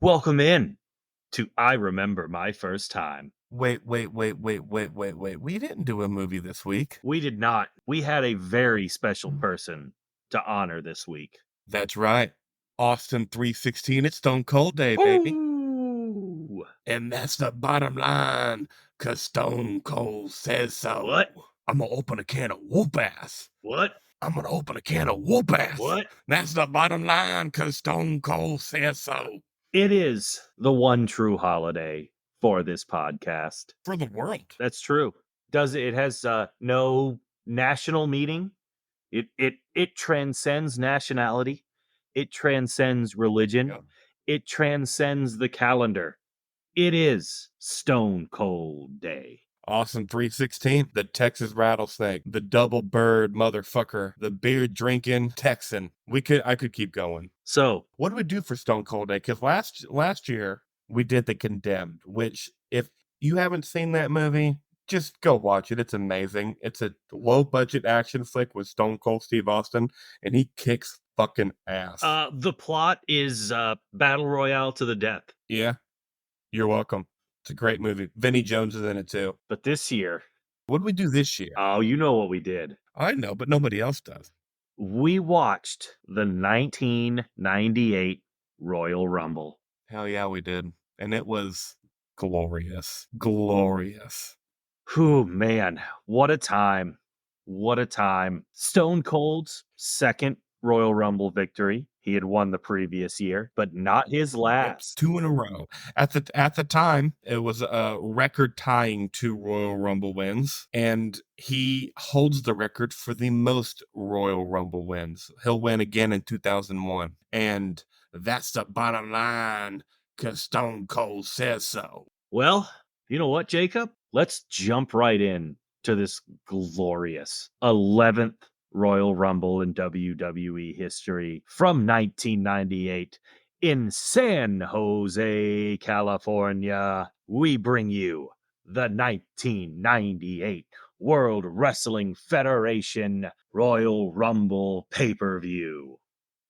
Welcome in to I Remember My First Time. Wait. We didn't do a movie this week. We did not. We had a very special person to honor this week. That's right. Austin 316. It's Stone Cold Day, baby. Ooh! And that's the bottom line, 'cause Stone Cold says so. What? I'm gonna open a can of whoop ass. What? I'm gonna open a can of whoop ass. What? That's the bottom line, 'cause Stone Cold says so. It is the one true holiday for this podcast. For the world. That's true. It has no national meaning. It transcends nationality. It transcends religion. Yeah. It transcends the calendar. It is Stone Cold Day. Austin 316, the Texas Rattlesnake, the double bird motherfucker, the beer drinking Texan. I could keep going. So, What do we do for Stone Cold Day? Because last year we did The Condemned, which if you haven't seen that movie, just go watch it. It's amazing. It's a low budget action flick with Stone Cold Steve Austin, and he kicks fucking ass. the plot is battle royale to the death. Yeah, you're welcome. It's a great movie. Vinnie Jones is in it too. But this year, What did we do this year? oh, you know what we did. I know, but nobody else does. We watched the 1998 Royal Rumble. Hell yeah, we did. And it was glorious. Glorious. Whew, man, what a time. What a time. Stone Cold's second Royal Rumble victory. He had won the previous year, but not his last. 2 in a row. At the time, it was a record tying 2 Royal Rumble wins, and he holds the record for the most Royal Rumble wins. He'll win again in 2001, and that's the bottom line, 'cause Stone Cold says so. Well, you know what, Jacob? Let's jump right in to this glorious 11th Royal Rumble in WWE history from 1998 in San Jose, California. We bring you the 1998 World Wrestling Federation Royal Rumble pay-per-view.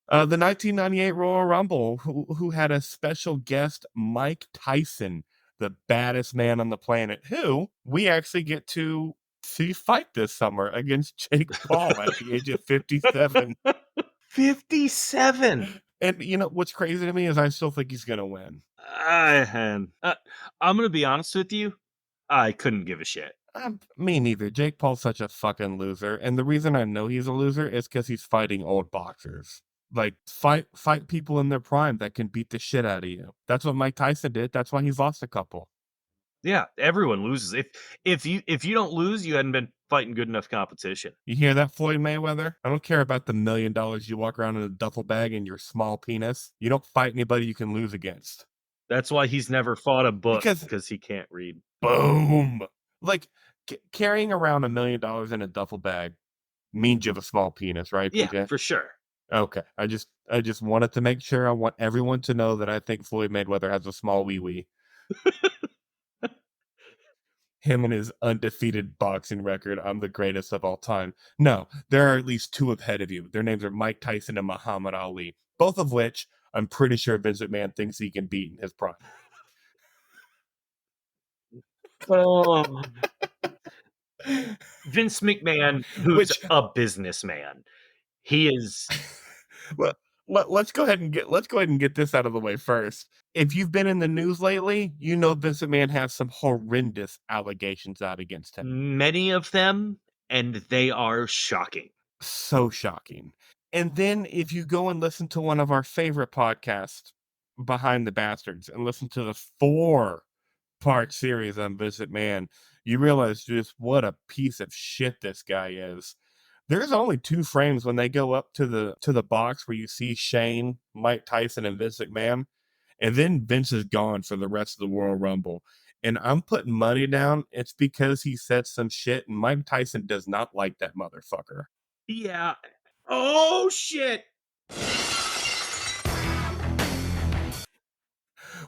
The 1998 Royal Rumble, who had a special guest, Mike Tyson, the baddest man on the planet, who we actually get to see fight this summer against Jake Paul at the age of 57. 57! And you know what's crazy to me is I still think he's gonna win. I'm gonna be honest with you. I couldn't give a shit. Me neither. Jake Paul's such a fucking loser, and the reason I know he's a loser is because he's fighting old boxers. Like fight people in their prime that can beat the shit out of you. That's what Mike Tyson did. That's why he's lost a couple. Yeah, everyone loses. If you don't lose, you hadn't been fighting good enough competition. You hear that, Floyd Mayweather? I don't care about the $1 million you walk around in a duffel bag and your small penis. You don't fight anybody you can lose against. That's why he's never fought a book, Because- because he can't read. Boom! Like carrying around $1 million in a duffel bag means you have a small penis, right? Yeah, PJ? for sure. Okay. I just wanted to make sure. I want everyone to know that I think Floyd Mayweather has a small wee wee. Him and his undefeated boxing record. I'm the greatest of all time. No, there are at least 2 ahead of you. Their names are Mike Tyson and Muhammad Ali. Both of which I'm pretty sure Vince McMahon thinks he can beat in his prime. Oh. Vince McMahon, who's a businessman. He is. Well, let's go ahead and get this out of the way first. If you've been in the news lately, you know Vince McMahon has some horrendous allegations out against him. Many of them, and they are shocking. So shocking. And then if you go and listen to one of our favorite podcasts, Behind the Bastards, and listen to the 4-part series on Vince McMahon, you realize just what a piece of shit this guy is. There's only 2 frames when they go up to the box where you see Shane, Mike Tyson, and Vince McMahon, and then Vince is gone for the rest of the Royal Rumble. And I'm putting money down. It's because he said some shit, and Mike Tyson does not like that motherfucker. Yeah. Oh shit.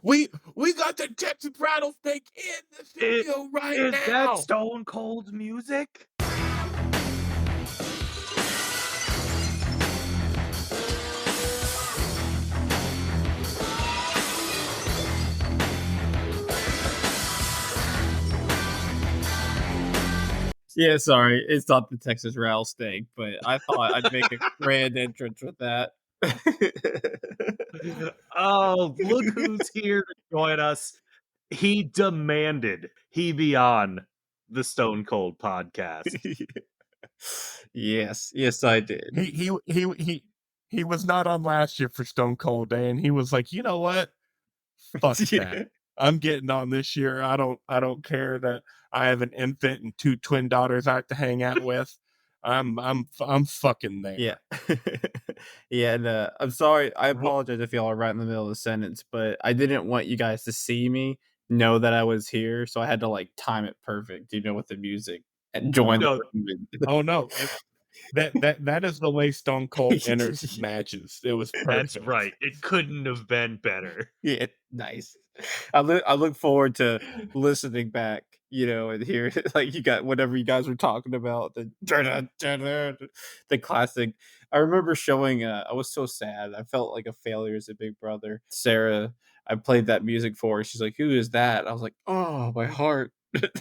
We got the Texas Rattlesnake in the studio right now. Is that Stone Cold music? Yeah, sorry, it's not the Texas Rattlesnake, but I thought I'd make a grand entrance with that. Oh, look who's here to join us. He demanded he be on the Stone Cold podcast. Yes, yes, I did. He was not on last year for Stone Cold Day, and he was like, you know what? Fuck that. Yeah, I'm getting on this year. I don't care that I have an infant and two twin daughters I have to hang out with. I'm fucking yeah, there. yeah. And I'm sorry. I Wha- apologize if y'all are right in the middle of the sentence, but I didn't want you guys to see me, know that I was here, so I had to like time it perfect, with the music and join the No, room. Oh no, that is the way Stone Cold enters matches. It was that's perfect. right. It couldn't have been better. Yeah, nice. I look forward to listening back, and hear like you got whatever you guys were talking about, the classic. I remember showing I was so sad. I felt like a failure as a big brother. Sarah, I played that music for her. She's like, "Who is that?" I was like, "Oh, my heart."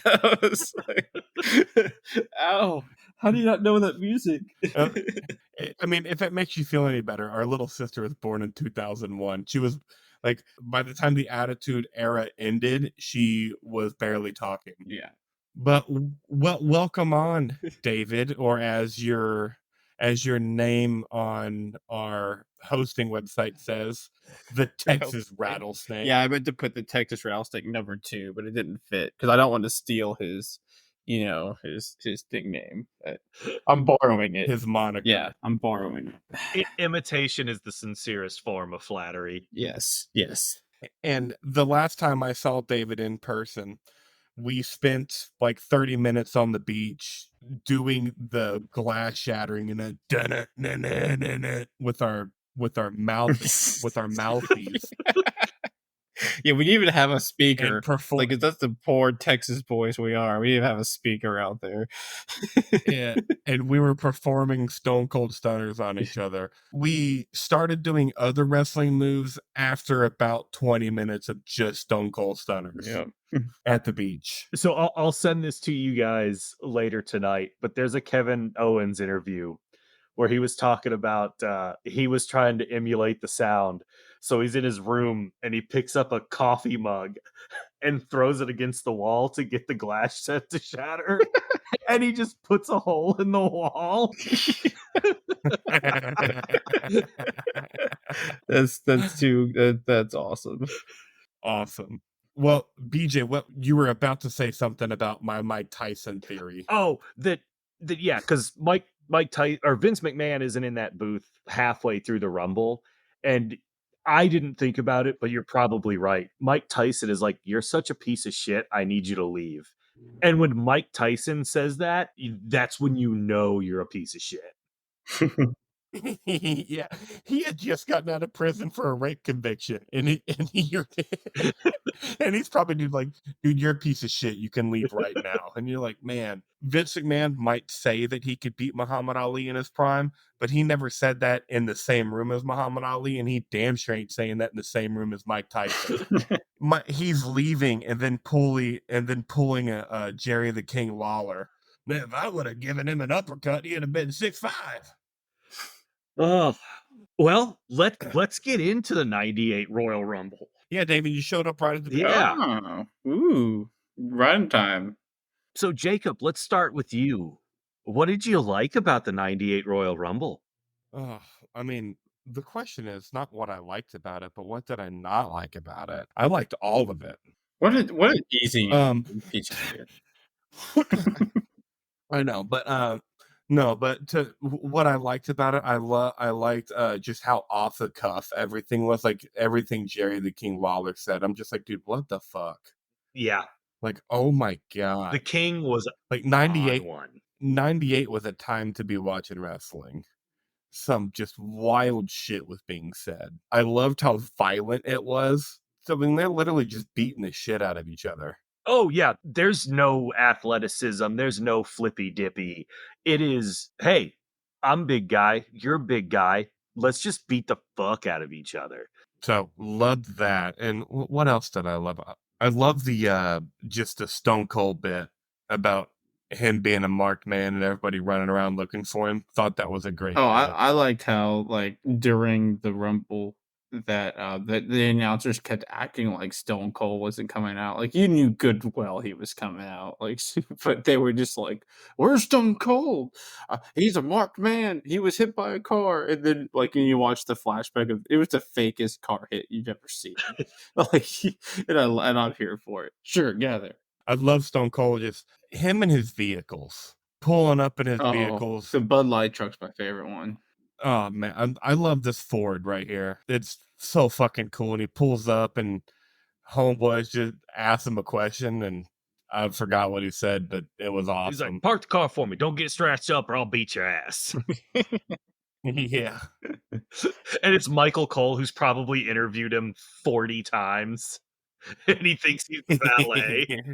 I was like, "Ow. How do you not know that music?" Uh, I mean, if it makes you feel any better, our little sister was born in 2001. She was like, by the time the Attitude Era ended, she was barely talking. Yeah. But welcome on, David, or as your name on our hosting website says, the Texas Rattlesnake. Rattlesnake, Yeah, I meant to put the Texas Rattlesnake #2, but it didn't fit because I don't want to steal his nickname. I'm borrowing it. his moniker. Yeah, I'm borrowing it. Imitation is the sincerest form of flattery. Yes, yes. And the last time I saw David in person, we spent like 30 minutes on the beach doing the glass shattering and a with our mouthpiece Yeah, we didn't even have a and speaker. perform Like, 'cause that's the poor Texas boys we are. We didn't have a speaker out there. and we were performing Stone Cold Stunners on each other. We started doing other wrestling moves after about 20 minutes of just Stone Cold Stunners Yeah. at the beach. So I'll send this to you guys later tonight, but there's a Kevin Owens interview where he was talking about he was trying to emulate the sound. So he's in his room and he picks up a coffee mug and throws it against the wall to get the glass set to shatter. And he just puts a hole in the wall. That's awesome. Awesome. Well, BJ, what you were about to say something about my Mike Tyson theory. Oh, that yeah, because Mike Tyson or Vince McMahon isn't in that booth halfway through the Rumble, and I didn't think about it, but you're probably right. Mike Tyson is like, "You're such a piece of shit. I need you to leave." And when Mike Tyson says that, that's when you know you're a piece of shit. Yeah, he had just gotten out of prison for a rape conviction, and he's probably like, dude, you're a piece of shit. You can leave right now. And you're like, man, Vince McMahon might say that he could beat Muhammad Ali in his prime, but he never said that in the same room as Muhammad Ali, and he damn sure ain't saying that in the same room as Mike Tyson. He's leaving and then pulling a Jerry the King Lawler. Man, if I would have given him an uppercut, he'd have been 6'5". Oh, well, let's get into the '98 Royal Rumble. Yeah, David, you showed up right at the beginning. Yeah. Oh, ooh, right in time. So Jacob, let's start with you. What did you like about the '98 Royal Rumble? Oh, I mean, the question is not what I liked about it, but what did I not like about it? I liked all of it. What an easy Um, piece of shit. I know, but no, but what I liked about it, I liked just how off the cuff everything was, like everything Jerry the King Lawler said. I'm just like, dude, what the fuck? Yeah, Like, oh my the god. King was Like on 98 one. 98 was a time to be watching wrestling. Some just wild shit was being said. I loved how violent it was. So, I mean, they're literally just beating the shit out of each other. Oh yeah, there's no athleticism, there's no flippy dippy. It is, hey, I'm big guy, you're big guy. Let's just beat the fuck out of each other. So, loved that. And what else did I love? I love the just the Stone Cold bit about him being a marked man and everybody running around looking for him. Thought that was a great Oh, bit. I liked how, like, during the Rumble that the announcers kept acting like Stone Cold wasn't coming out. Like, you knew good well he was coming out, like, but they were just like, "Where's Stone Cold? He's a marked man. He was hit by a car." And then, like, and you watch the flashback of it was the fakest car hit you've ever seen. Like, and I'm here for it. Sure, gather. I love Stone Cold, just him and his vehicles. Pulling up in his Oh, vehicles. the Bud Light truck's my favorite one. Oh man, I love this Ford right here. It's so fucking cool. And he pulls up and homeboys just ask him a question and I forgot what he said, but it was He's like, awesome. "Park the car for me. Don't get scratched up, or I'll beat your ass." Yeah. And it's Michael Cole, who's probably interviewed him 40 times, and he thinks he's valet.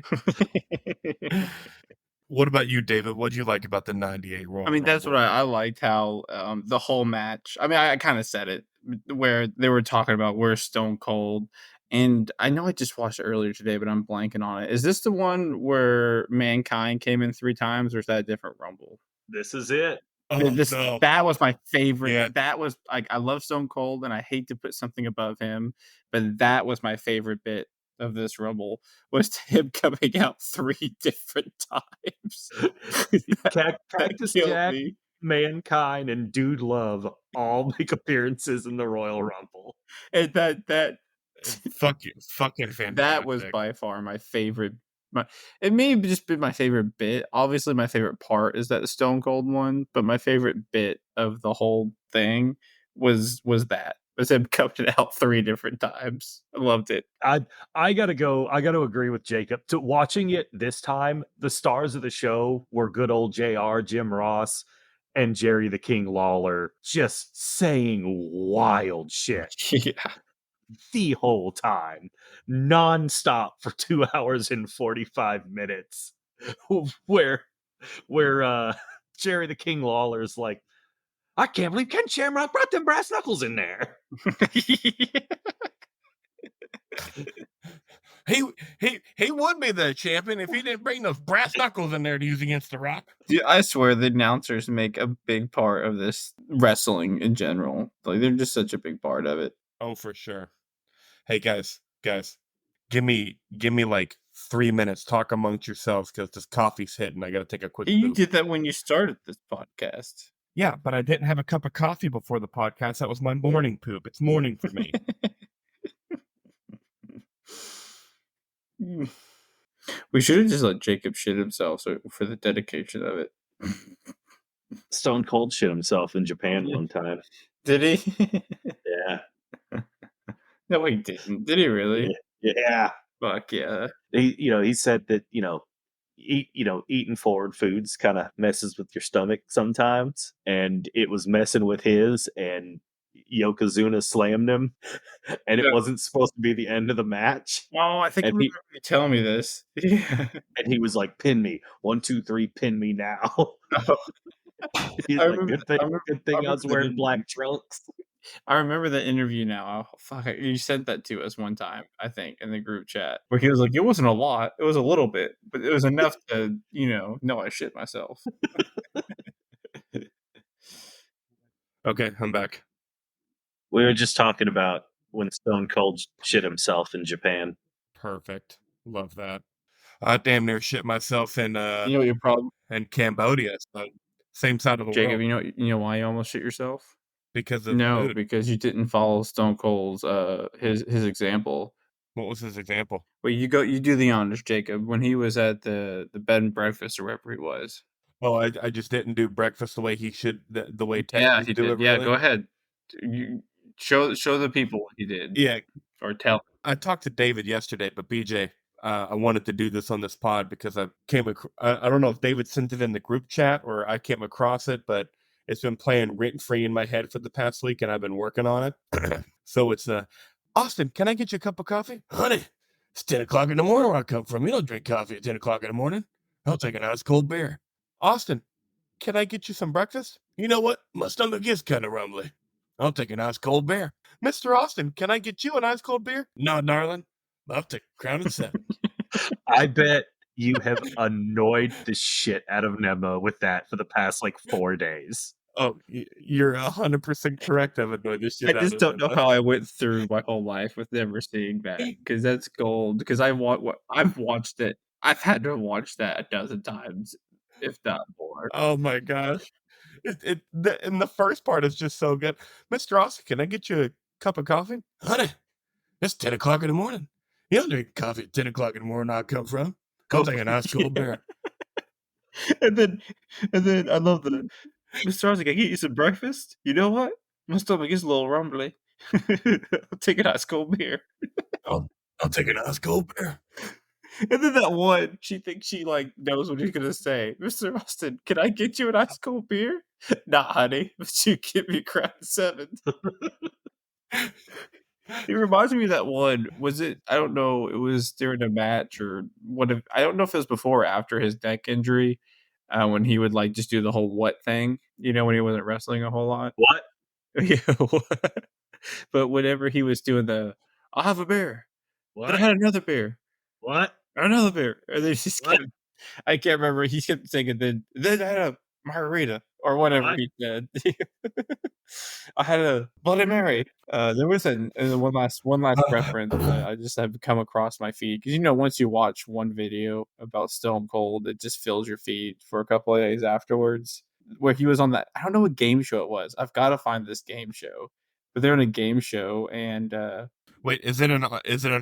What about you, David? What'd you like about the 98 Royal I mean, that's Rumble? what I liked how, the whole match I mean, I kinda said it, where they were talking about where's Stone Cold, and I know I just watched it earlier today, but I'm blanking on it. Is this the one where Mankind came in 3 times, or is that a different Rumble? This is it. Oh This no. that was my favorite. Yeah. That was like, I love Stone Cold, and I hate to put something above him, but that was my favorite bit of this Rumble, was him coming out 3 different times. That Cactus killed Jack, me. Mankind, and Dude Love all make appearances in the Royal Rumble. And that Fucking that was fantastic. by far my favorite. It may have just been my favorite bit. Obviously, my favorite part is that Stone Cold one, but my favorite bit of the whole thing was that was him coming out 3 different times. I loved it. I gotta agree with Jacob. To watching it this time, the stars of the show were good old JR, Jim Ross, and Jerry the King Lawler, just saying wild shit Yeah. the whole time, nonstop for 2 hours and 45 minutes. Where Jerry the King Lawler's like, "I can't believe Ken Shamrock brought them brass knuckles in there." He would be the champion if he didn't bring those brass knuckles in there to use against The Rock. Dude, I swear the announcers make a big part of this wrestling in general. Like, they're just such a big part of it. Oh, for sure. Hey guys, give me like 3 minutes. Talk amongst yourselves because this coffee's hitting. I gotta take a quick You poop. did that when you started this podcast. Yeah, but I didn't have a cup of coffee before the podcast. That was my morning poop. It's morning for me. We should have just let Jacob shit himself for the dedication of it. Stone Cold shit himself in Japan one time. Did he? Yeah. No, he didn't. Did he really? Yeah. Fuck yeah. He said that, eating forward foods kind of messes with your stomach sometimes, and it was messing with his, and Yokozuna slammed him, and it Yeah. wasn't supposed to be the end of the match. Oh, I think I And remember you telling me this. Yeah. he was like, "Pin me, 1, 2, 3, pin me now." He's I like, remember "Good thing, I remember good I thing I remember was that wearing interview. black trunks." I remember the interview now. Oh, fuck, you sent that to us one time, I think, in the group chat, where he was like, "It wasn't a lot. It was a little bit, but it was enough to, know I shit myself." Okay, I'm back. We were just talking about when Stone Cold shit himself in Japan. Perfect. Love that. I damn near shit myself in You know what your problem, Cambodia. So same side of the Jacob? world You know why you almost shit yourself? because of the No, food. because you didn't follow Stone Cold's his example. What was his example? Well, you do the honors, Jacob. When he was at the bed and breakfast or wherever he was. Well, I just didn't do breakfast the way he should, the way Yeah, Texas he do did. it. Yeah, Really? go ahead. You show the people what he did, Yeah, or tell. I talked to David yesterday, but BJ, I wanted to do this on this pod because I don't know if David sent it in the group chat or I came across it, but it's been playing written free in my head for the past week, and I've been working on it. So it's Austin, can I get you a cup of coffee, honey? It's 10 o'clock in the morning where I come from. You don't drink coffee at 10 o'clock in the morning. I'll take an ice cold beer. Austin, can I get you some breakfast? You know what? My stomach is kind of rumbly. I'll take an ice cold beer. Mr. Austin, can I get you an ice cold beer? No, darling. I'll take Crown and 7. I bet You have annoyed the shit out of Nemo with that for the past, like, 4 days. Oh, you're 100% correct. I've annoyed the I shit out just of don't know them. how I went through my whole life with never seeing that, because that's gold, because I want what I've watched it. I've had to watch that a dozen times, if not more. Oh my gosh. And the first part is just so good. Mr. Austin, can I get you a cup of coffee? Honey, it's 10 o'clock in the morning. You don't drink coffee at 10 o'clock in the morning I'll come from. I'll Go take a nice cold yeah, beer. and then I love the Mr. Isaac, I get you some breakfast? You know what? My stomach is a little rumbly. I'll take a nice cold beer. I'll, I'll take a nice cold beer. And then that one, she thinks she, like, knows what he's gonna say. "Mr. Austin, can I get you an ice cold beer?" "Nah, honey, but you give me Crown 7." It reminds me of that one, was it I don't know, it was during a match or what if I don't know if it was before or after his neck injury, when he would, like, just do the whole "what" thing, when he wasn't wrestling a whole lot. What? Yeah, but whenever he was doing the, "I'll have a beer." Then I What? had another beer, What? another beer, and then he just What? kept I can't remember, he kept saying, then I had a margarita or whatever What? he said. I had a Bloody Mary. There was one last reference that I just have come across my feed, because once you watch one video about Stone Cold, it just fills your feed for a couple of days afterwards, where he was on that I don't know what game show it was, I've gotta find this game show, but they're in a game show and, Wait, is it an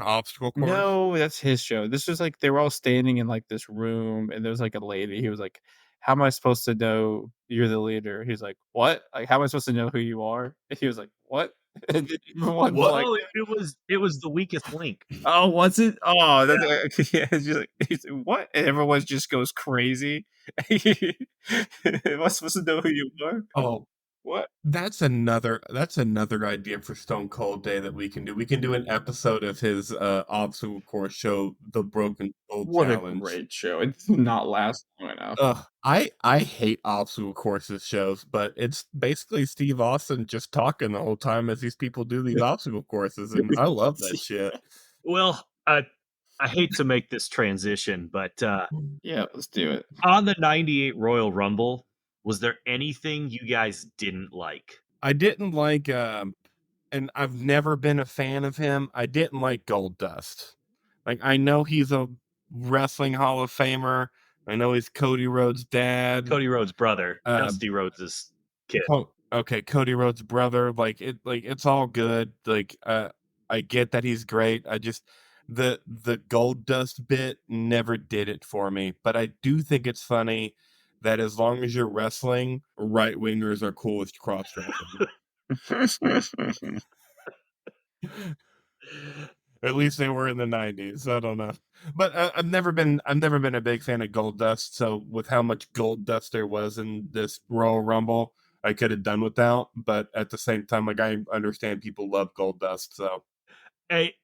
obstacle course? no, that's his show. This was like they were all standing in like this room, and there was like a lady. He was like, "How am I supposed to know you're the leader?" He's like, "What? Like, how am I supposed to know who you are?" And he was like, "What?" And then everyone's What? like, Oh, it was the weakest link. "Oh, was it? Oh, Yeah. that's yeah." It's just like, he's like, "What?" And everyone just goes crazy. Am I supposed to know who you are? Oh, What? that's another idea for Stone Cold Day that we can do. We can do an episode of his obstacle course show, The Broken Soul What a Challenge. great show! It did not last long enough. Ugh, I hate obstacle courses shows, but it's basically Steve Austin just talking the whole time as these people do these obstacle courses, and I love that shit. Well, I hate to make this transition, but, Yeah, let's do it. on the '98 Royal Rumble, was there anything you guys didn't like? I didn't like, and I've never been a fan of him. I didn't like Gold Dust. Like, I know he's a wrestling Hall of Famer. I know he's Cody Rhodes' dad. Cody Rhodes' brother, Uh, Dusty Rhodes' kid. okay, Cody Rhodes' brother. Like it's all good. I get that he's great. I just the Gold Dust bit never did it for me. But I do think it's funny that as long as you're wrestling, right wingers are cool with cross dressing. At least they were in the '90s. I don't know, but I've never been a big fan of Gold Dust. So with how much Gold Dust there was in this Royal Rumble, I could have done without. But at the same time, like I understand people love Gold Dust. So A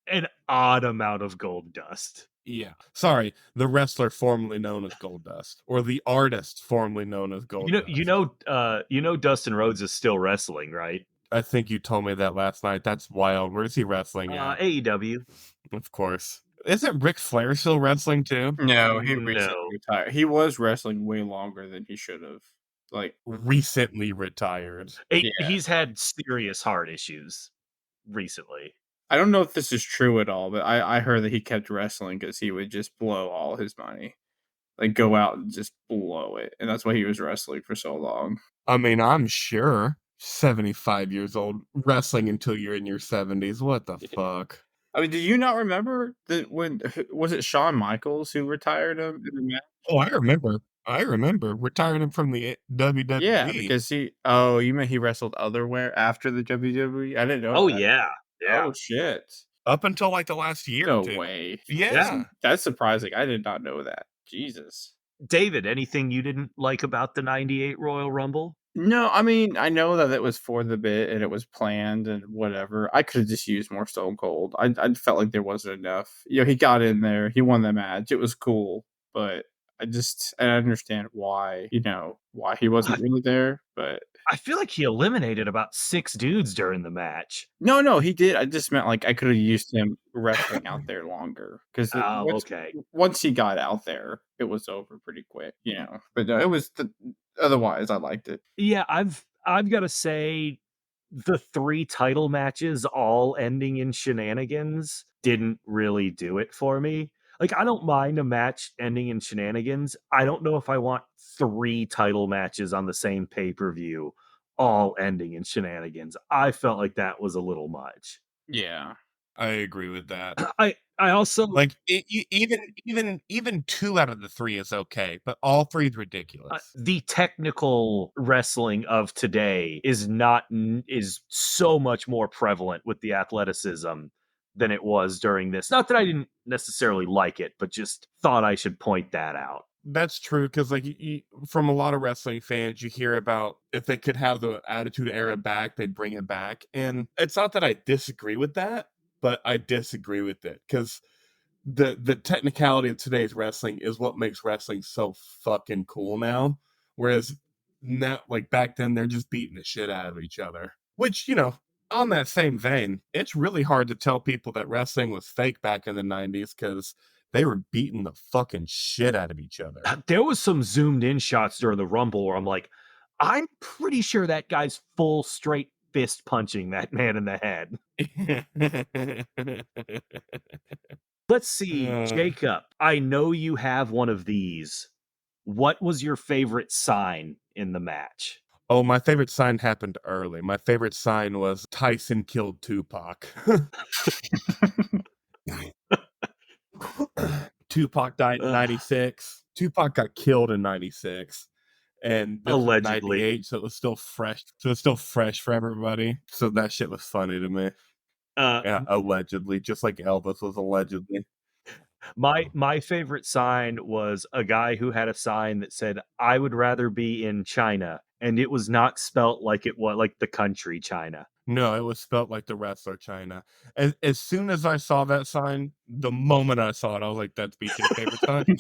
an odd amount of gold dust. yeah, sorry, the wrestler formerly known as Gold Dust, or the artist formerly known as You Gold know you Dust. know, you know Dustin Rhodes is still wrestling, right? I think you told me that last night. That's wild. Where's he wrestling at? AEW. Of course. Isn't Ric Flair still wrestling too? No, he recently No. retired. He was wrestling way longer than he should have. Like, Recently retired. yeah. He's had serious heart issues recently. I don't know if this is true at all, but I heard that he kept wrestling because he would just blow all his money. Like, go out and just blow it, and that's why he was wrestling for so long. I mean, I'm sure 75 years old, wrestling until you're in your 70s. What the Yeah. fuck? I mean, do you not remember that when was it Shawn Michaels who retired him in the match? Oh, I remember. I remember retiring him from the Yeah, WWE. because you meant he wrestled otherwhere after the WWE? I didn't know Oh, that. yeah. Yeah. Oh, shit. Up until like the last year or No two. way. Yeah. Yeah. That's surprising. I did not know that. Jesus. David, anything you didn't like about the '98 Royal Rumble? No, I mean, I know that it was for the bit and it was planned and whatever. I could have just used more Stone Cold. I felt like there wasn't enough. He got in there, he won the match. It was cool, but I understand why he wasn't really there, but I feel like he eliminated about 6 dudes during the match. No, he did. I just meant, like, I coulda used him wrestling out there longer 'cause it Oh, okay. once he got out there, it was over pretty quick, you know? But, no, it was the otherwise, I liked it. Yeah, I've gotta say the 3 title matches all ending in shenanigans didn't really do it for me. Like, I don't mind a match ending in shenanigans. I don't know if I want 3 title matches on the same pay-per-view all ending in shenanigans. I felt like that was a little much. Yeah. I agree with that. I also Like, even 2 out of the 3 is okay, but all 3 is ridiculous. the technical wrestling of today is not is so much more prevalent with the athleticism than it was during this. Not that I didn't necessarily like it, but just thought I should point that out. That's true because, like, from a lot of wrestling fans, you hear about if they could have the Attitude Era back, they'd bring it back, and it's not that I disagree with that, but I disagree with it because the technicality of today's wrestling is what makes wrestling so fucking cool now. Whereas now, like back then, they're just beating the shit out of each other. Which, on that same vein, it's really hard to tell people that wrestling was fake back in the 90s because they were beating the fucking shit out of each other. There was some zoomed in shots during the Rumble where I'm like, I'm pretty sure that guy's full straight fist punching that man in the head. Let's see, Uh, Jacob. I know you have one of these. What was your favorite sign in the match? oh, my favorite sign happened early. My favorite sign was Tyson killed Tupac. Tupac died in Ugh, 96. Tupac got killed in 96. And this was allegedly. 98, so it was still fresh. So it's still fresh for everybody. So that shit was funny to me. Uh, Yeah, allegedly, just like Elvis was allegedly. my favorite sign was a guy who had a sign that said, "I would rather be in China," and it was not spelt like it was like the country China. No, it was spelt like the wrestler China. As soon as I saw that sign, the moment I saw it, I was like, "That's BJ's favorite sign."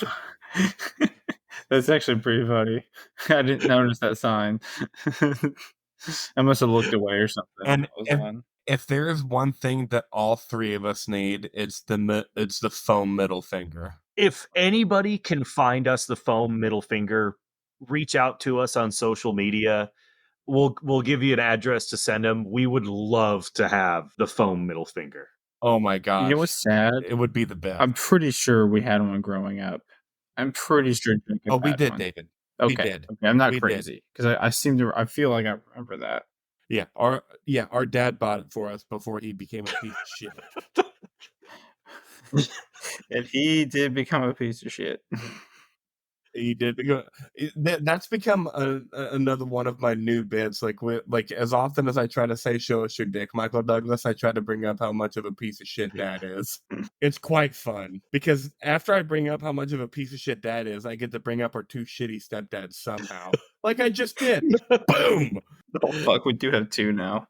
That's actually pretty funny. I didn't notice that sign. I must have looked away or something when And that was on. if there is one thing that all 3 of us need, it's the foam middle finger. If anybody can find us the foam middle finger, reach out to us on social media. We'll give you an address to send them. We would love to have the foam middle finger. Oh my You know gosh. what's sad? It would be the I'm best. pretty sure we had one growing up. I'm pretty sure Jacob Oh, we had did, one. David. We Okay, did. okay, I'm not We did. crazy because I feel like I remember that. Our dad bought it for us before he became a piece of shit. And he did become a piece of shit. He did that's become another one of my new bits. Like as often as I try to say "show us your dick," Michael Douglas, I try to bring up how much of a piece of shit dad is. It's quite fun because after I bring up how much of a piece of shit dad is, I get to bring up our 2 shitty stepdads somehow. Like I just did. Boom. Oh, fuck, we do have 2 now.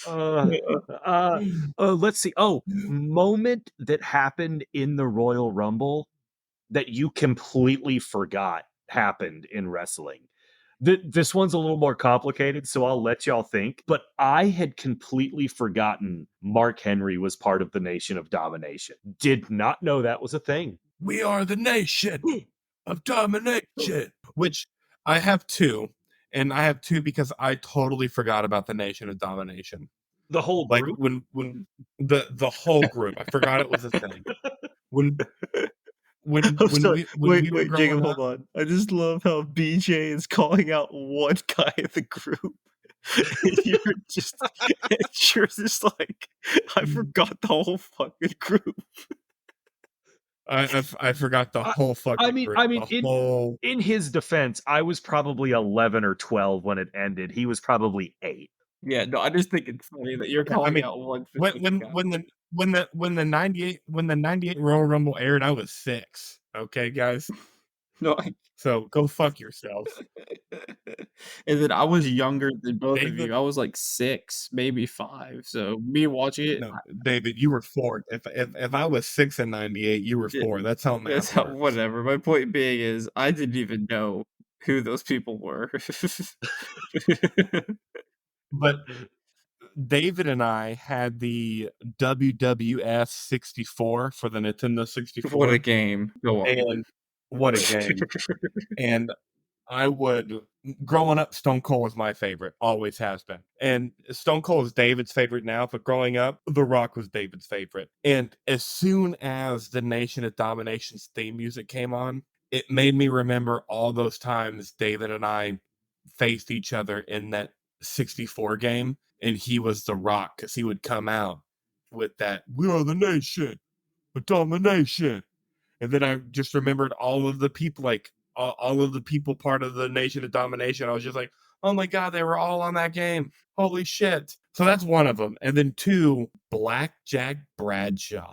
Uh, let's see. Oh, moment that happened in the Royal Rumble that you completely forgot happened in wrestling. This one's a little more complicated, so I'll let y'all think. But I had completely forgotten Mark Henry was part of the Nation of Domination. Did not know that was a thing. We are the nation of domination. Which I have 2, and I have 2 because I totally forgot about the nation of domination. The whole Like group. when the whole group, I forgot it was a thing. When I'm sorry. when Wait, we were wait, Jacob, growing hold up, on. I just love how BJ is calling out one guy in the group. And you're just like, I forgot the whole fucking group. I forgot the I, whole fucking group. I mean, The whole in his defense, I was probably 11 or 12 when it ended. He was probably 8. Yeah, no, I just think it's funny that you're Yeah, I calling mean out one when specific when guy. when the when the 98 Royal Rumble aired, I was 6. Okay, guys. No, So go fuck yourself. and then I was younger than both of you. David I was like 6, maybe 5. So me watching it, No, David, you were 4. If I was 6 in '98, you were yeah, 4. That's how that's math how, works. whatever. My point being is, I didn't even know who those people were. But David and I had the WWF 64 for the Nintendo What a 64, game! Go on. and what a game. And I would growing up, Stone Cold was my favorite, always has been. And Stone Cold is David's favorite now, but growing up, The Rock was David's favorite. And as soon as the Nation of Domination's theme music came on, it made me remember all those times David and I faced each other in that 64 game, and he was The Rock because he would come out with that, "We are the nation of domination." And then I just remembered all of the people, like all of the people part of the Nation of Domination. I was just like, oh my God, they were all on that game. Holy shit. So that's one of them. And then two, Blackjack Bradshaw.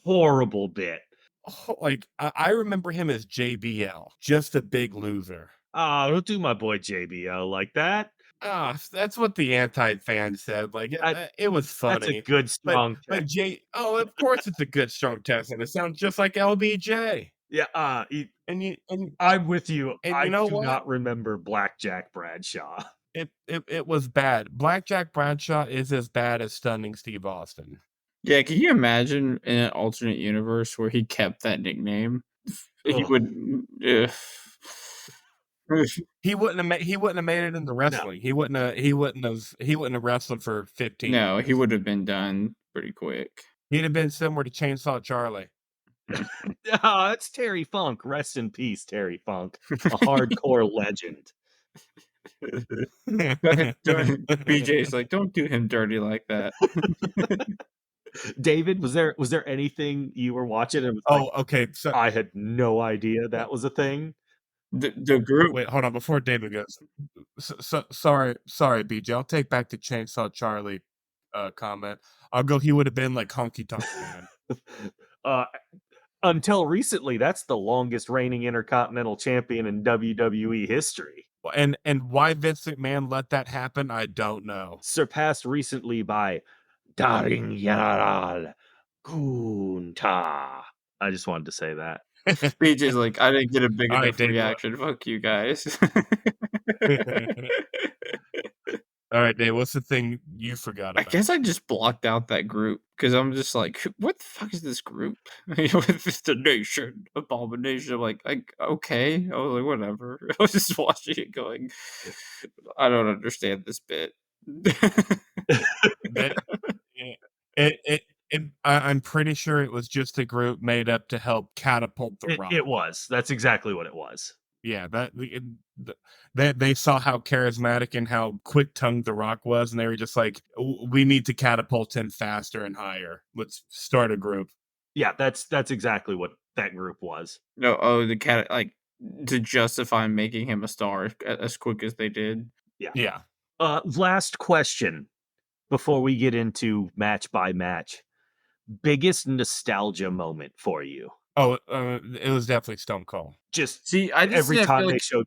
Horrible bit. Oh, like I remember him as JBL, just a big loser. Don't do my boy JBL like that. Ah, that's what the anti-fan said. Like That it was that's a funny, good but strong but text. oh, of course it's a good strong test, and it sounds just like LBJ. Yeah, And I'm with you. and you I know do what? not remember Blackjack Bradshaw. It was bad. Blackjack Bradshaw is as bad as Stunning Steve Austin. Yeah, can you imagine in an alternate universe where he kept that nickname? He Ugh, would ugh. He wouldn't have made it into no. wrestling. He wouldn't have wrestled for 15 No, he years. would have been done pretty quick. He'd have been similar to Chainsaw Charlie. It's Terry Funk. Rest in peace, Terry Funk. A hardcore legend. BJ's like, "Don't do him dirty like that." David, was there anything you were watching and was like, Oh, okay. So I had no idea that was a thing? The group wait, hold on. Before David goes, sorry, BJ. I'll take back the Chainsaw Charlie comment. I'll go. He would have been like Honky Tonk Man. uh, until recently, that's the longest reigning Intercontinental Champion in WWE history. And why Vince McMahon let that happen, I don't know. Surpassed recently by Daring General Kunta. I just wanted to say that. BJ's like, "I didn't get a big All right, enough David. reaction. Fuck you guys." All right, Dave. What's the thing you forgot I about? guess I just blocked out that group because I'm just like, "What the fuck is this group?" With the Nation Abomination. I'm like, okay. I was like, whatever. I was just watching it going, I don't understand this bit. That it, I'm pretty sure it was just a group made up to help catapult the It Rock. was. That's exactly what it was. Yeah, that they saw how charismatic and how quick tongued the Rock was, and they were just like, we need to catapult him faster and higher. Let's start a group. Yeah, that's exactly what that group was. No, oh, the cat, like, to justify making him a star as quick as they did. Yeah. Yeah. Last question before we get into match by match. Biggest nostalgia moment for you? Oh, it was definitely Stone Cold. Just See, I just every didn't time feel they like showed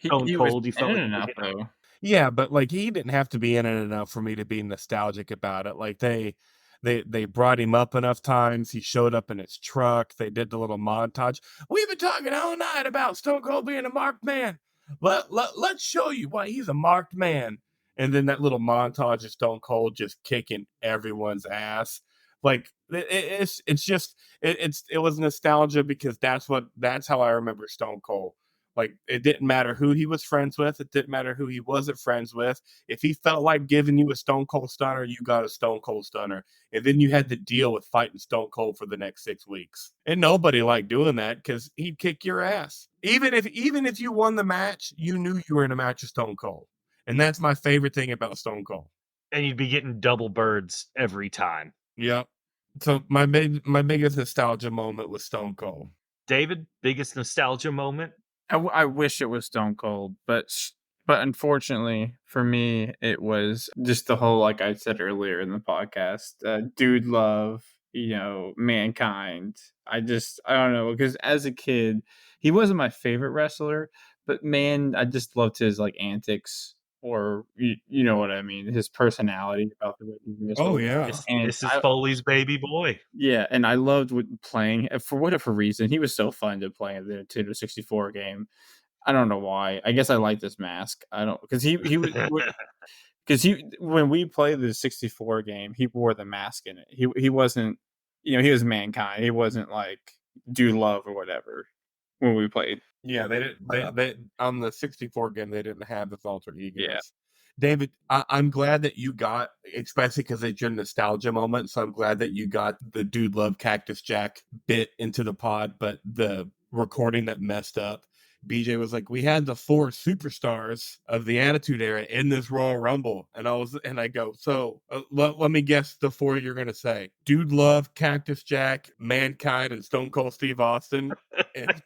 Stone he was Cold, you in felt it like you were enough, getting though. Yeah, but like he didn't have to be in it enough for me to be nostalgic about it. Like they brought him up enough times. He showed up in his truck. They did the little montage. We've been talking all night about Stone Cold being a marked man. Let's show you why he's a marked man. And then that little montage of Stone Cold just kicking everyone's ass. Like it's just it was nostalgia because that's how I remember Stone Cold. Like it didn't matter who he was friends with. It didn't matter who he wasn't friends with. If he felt like giving you a Stone Cold Stunner, you got a Stone Cold Stunner. And then you had to deal with fighting Stone Cold for the next 6 weeks. And nobody liked doing that because he'd kick your ass. Even if you won the match, you knew you were in a match with Stone Cold. And that's my favorite thing about Stone Cold. and you'd be getting double birds every time. Yep. So my biggest nostalgia moment was Stone Cold. David, biggest nostalgia moment? I wish it was Stone Cold, but unfortunately for me, it was just the whole, like I said earlier in the podcast, dude love Mankind. I don't know, because as a kid, he wasn't my favorite wrestler, but man, I just loved his like antics, or you know what I mean, his personality about the way he Oh, wrestled. yeah. And This is Foley's baby boy. yeah, and I loved playing for whatever reason. He was so fun to play in the Nintendo 64 game. I don't know why. I guess I like this mask. I don't, because he was, because he when we played the 64 game, he wore the mask in it. He wasn't, he was Mankind. He wasn't like Do Love or whatever when we played. Yeah, they didn't they on the 64 game, they didn't have the alter Yeah. egos. David, I'm glad that you got, especially because it's your nostalgia moment, so I'm glad that you got the Dude Love Cactus Jack bit into the pod, but the recording that messed up. BJ was like, "We had the 4 superstars of the Attitude Era in this Royal Rumble," and I go, "So let me guess the 4 you're gonna say: Dude Love, Cactus Jack, Mankind, and Stone Cold Steve Austin." And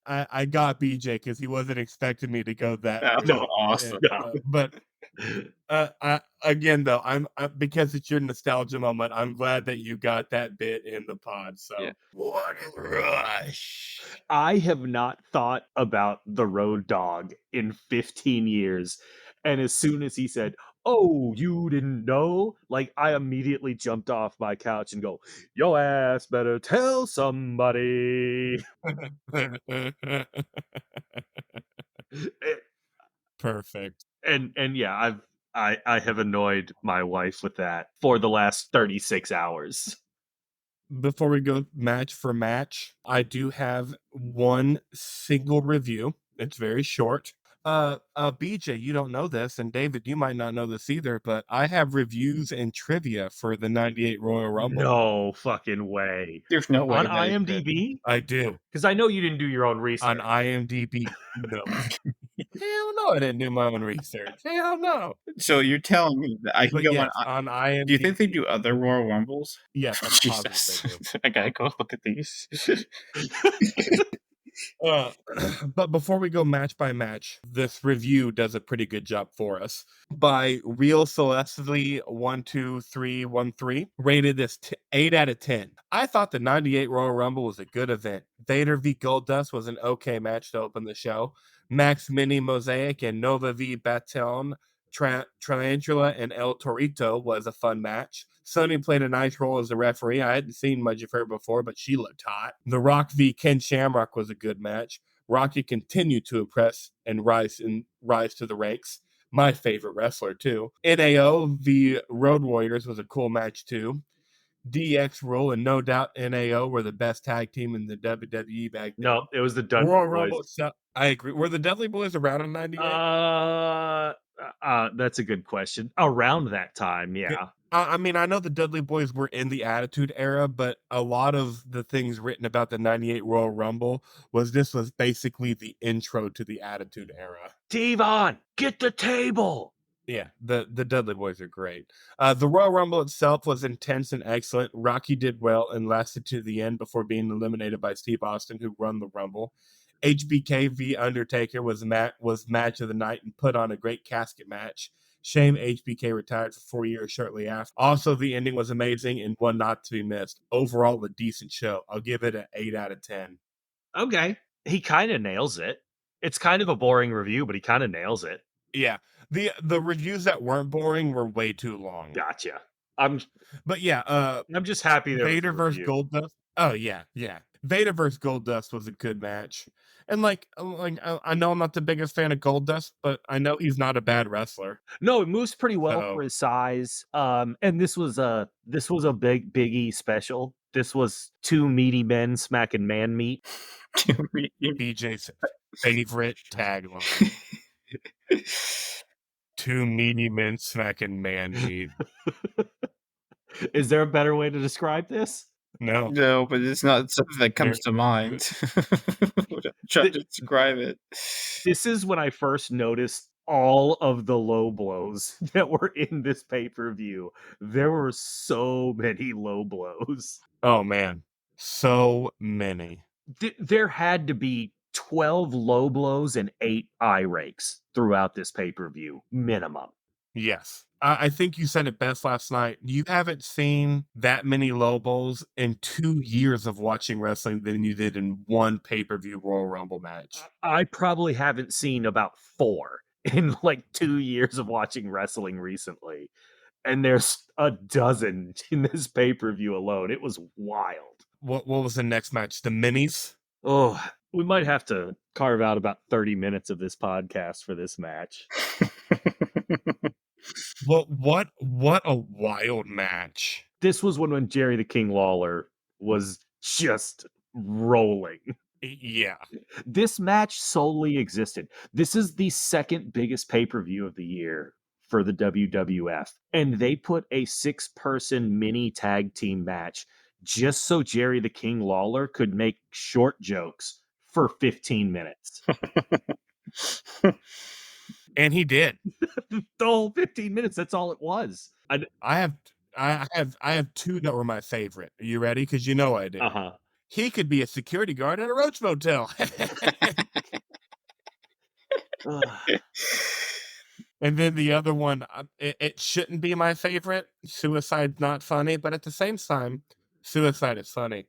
I got BJ because he wasn't expecting me to go that That was route. No, awesome. But again, though, because it's your nostalgia moment. I'm glad that you got that bit in the pod. Yeah. So what a rush! I have not thought about the road dog in 15 years. And as soon as he said, "Oh, you didn't know?" Like, I immediately jumped off my couch and go, "Yo ass better tell somebody." Perfect. And yeah, I have annoyed my wife with that for the last 36 hours. Before we go match for match, I do have one single review. It's very short. BJ, you don't know this, and David, you might not know this either, but I have reviews and trivia for the 98 Royal Rumble. No fucking way. There's no way On that exists. IMDb? I do. Because I know you didn't do your own On research. IMDb. No. Hell no, I didn't do my own research. Hell no. So you're telling me that I can But go on yes, on do you think they IMDb. do other Royal Rumbles? Yes, I'm positive Jesus. they do. I gotta go look at these. Uh, but before we go match by match, this review does a pretty good job for us. By Real Celestly 12313, rated this 8 out of 10. I thought the 98 Royal Rumble was a good event. Vader v Goldust was an okay match to open the show. Max Mini Mosaic and Nova v Baton Tarantula and El Torito was a fun match. Sonny played a nice role as a referee. I hadn't seen much of her before, but she looked hot. The Rock v Ken Shamrock was a good match. Rocky continued to impress and rise to the ranks. My favorite wrestler too. NAO v Road Warriors was a cool match too. DX Rule and No Doubt NAO were the best tag team in the WWE back No, then. it was the Dudley Royal Boys. Rumble itself, I agree. Were the Dudley Boys around in '98? That's a good question. Around that time, yeah. I mean, I know the Dudley Boys were in the Attitude Era, but a lot of the things written about the '98 Royal Rumble was basically the intro to the Attitude Era. Devon, get the table. Yeah, the Dudley Boys are great. The Royal Rumble itself was intense and excellent. Rocky did well and lasted to the end before being eliminated by Steve Austin, who won the Rumble. HBK v Undertaker was match of the night and put on a great casket match. Shame HBK retired for 4 years shortly after. Also, the ending was amazing and one not to be missed. Overall, a decent show. I'll give it an 8 out of 10. Okay. He kind of nails it. It's kind of a boring review, but he kind of nails it. Yeah, the reviews that weren't boring were way too long. Gotcha. But yeah, I'm just happy there Vader was a versus review. Goldust. Oh yeah. Vader versus Goldust was a good match, and I know I'm not the biggest fan of Goldust, but I know he's not a bad wrestler. No, it moves pretty well So for his size. And this was a biggie special. This was two meaty men smacking man meat. BJ's favorite tagline: "Two meaty men smacking man meat." Is there a better way to describe this? No, No, but it's not something that there- comes to mind. Try to describe it. This is when I first noticed all of the low blows that were in this pay-per-view. There were so many low blows. oh man, so many. There had to be 12 low blows and 8 eye rakes throughout this pay-per-view minimum. Yes. I think you said it best last night. You haven't seen that many low blows in 2 years of watching wrestling than you did in one pay-per-view Royal Rumble match. I probably haven't seen about 4 in, like, 2 years of watching wrestling recently, and there's a dozen in this pay-per-view alone. It was wild. What was the next match? The minis? Oh, we might have to carve out about 30 minutes of this podcast for this match. What a wild match. This was when Jerry the King Lawler was just rolling. Yeah. This match solely existed. This is the second biggest pay-per-view of the year for the WWF, and they put a 6-person mini tag team match just so Jerry the King Lawler could make short jokes for 15 minutes. And he did. The whole 15 minutes, that's all it was. I have 2 that were my favorite. Are you ready? Because you know I did. Uh-huh. He could be a security guard at a Roach Motel. And then the other one, it shouldn't be my favorite. Suicide's not funny, but at the same time, Suicide is funny.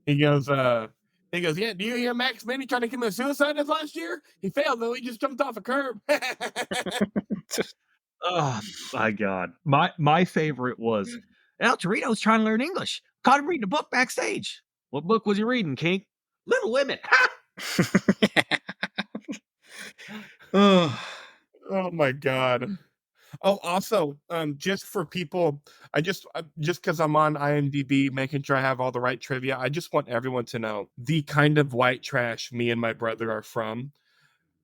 He goes, yeah, do you hear Max Manny trying to commit suicide this last year? He failed, though. He just jumped off a curb. Oh my god. My favorite was El Torito's trying to learn English. Caught him reading a book backstage. What book was he reading, King? Little Women. Oh, Oh my god. Oh, also, just for people, just because I'm on IMDb, making sure I have all the right trivia, I just want everyone to know the kind of white trash me and my brother are from.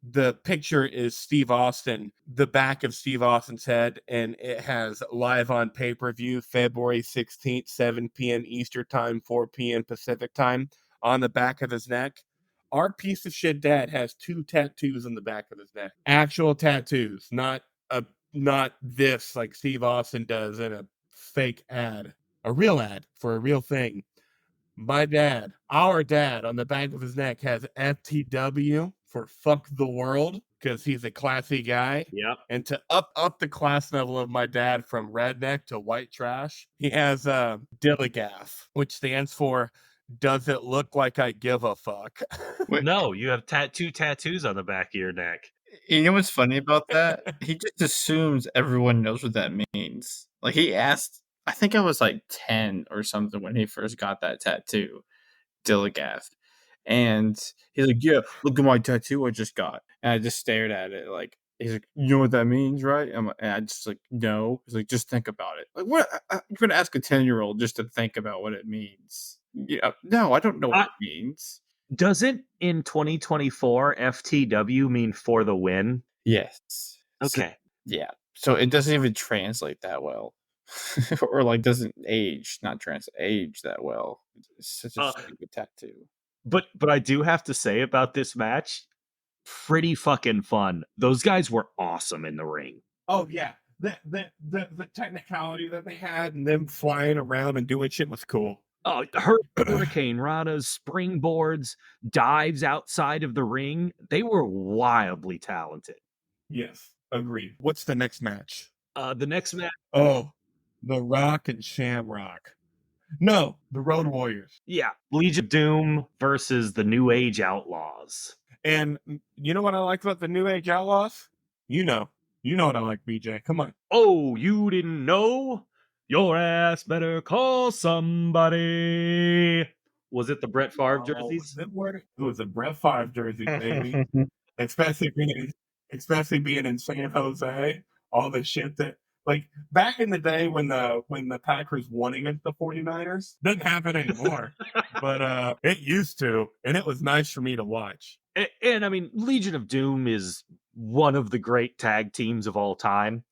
The picture is Steve Austin, the back of Steve Austin's head, and it has live on pay-per-view February 16th, 7 p.m. Eastern Time, 4 p.m. Pacific Time on the back of his neck. Our piece of shit dad has 2 tattoos on the back of his neck. Actual tattoos, not this like Steve Austin does in a fake ad. A real ad for a real thing. My dad, our dad, on the back of his neck has FTW for fuck the world because he's a classy guy. Yep. And to up the class level of my dad from redneck to white trash, he has Dilligaff, which stands for Does It Look Like I Give a Fuck? wait, No, you have 2 tattoos on the back of your neck. you know what's funny about that? He just assumes everyone knows what that means. Like he asked, I think I was like 10 or something when he first got that tattoo, Dilligath. And he's like, "Yeah, look at my tattoo I just got." And I just stared at it like he's like, "You know what that means, right?" And I just like, "No." He's like, "Just think about it." Like, what? You're gonna ask a 10-year-old just to think about what it means? Yeah, no, I don't know what it means. Doesn't in 2024 FTW mean for the win? Yes. So, Okay. yeah. So it doesn't even translate that well, or like doesn't age, not age that well. It's such a Uh, stupid tattoo. but I do have to say about this match, pretty fucking fun. Those guys were awesome in the ring. Oh yeah. The technicality that they had and them flying around and doing shit was cool. Oh, Hurricane Rana's springboards, dives outside of the ring, they were wildly talented. Yes, agreed. What's the next match? The next match, Oh, The Rock and Shamrock. No, the Road Warriors. yeah, Legion of Doom versus the New Age Outlaws. And you know what I like about the New Age Outlaws? You know what I like, BJ. Come on. Oh, you didn't know? Your ass better call somebody. Was it the Brett Favre jerseys? It was a Brett Favre jersey, baby. especially being in San Jose. All the shit that like back in the day when the Packers won against the 49ers. Doesn't happen anymore. But it used to, and it was nice for me to watch. And I mean, Legion of Doom is one of the great tag teams of all time.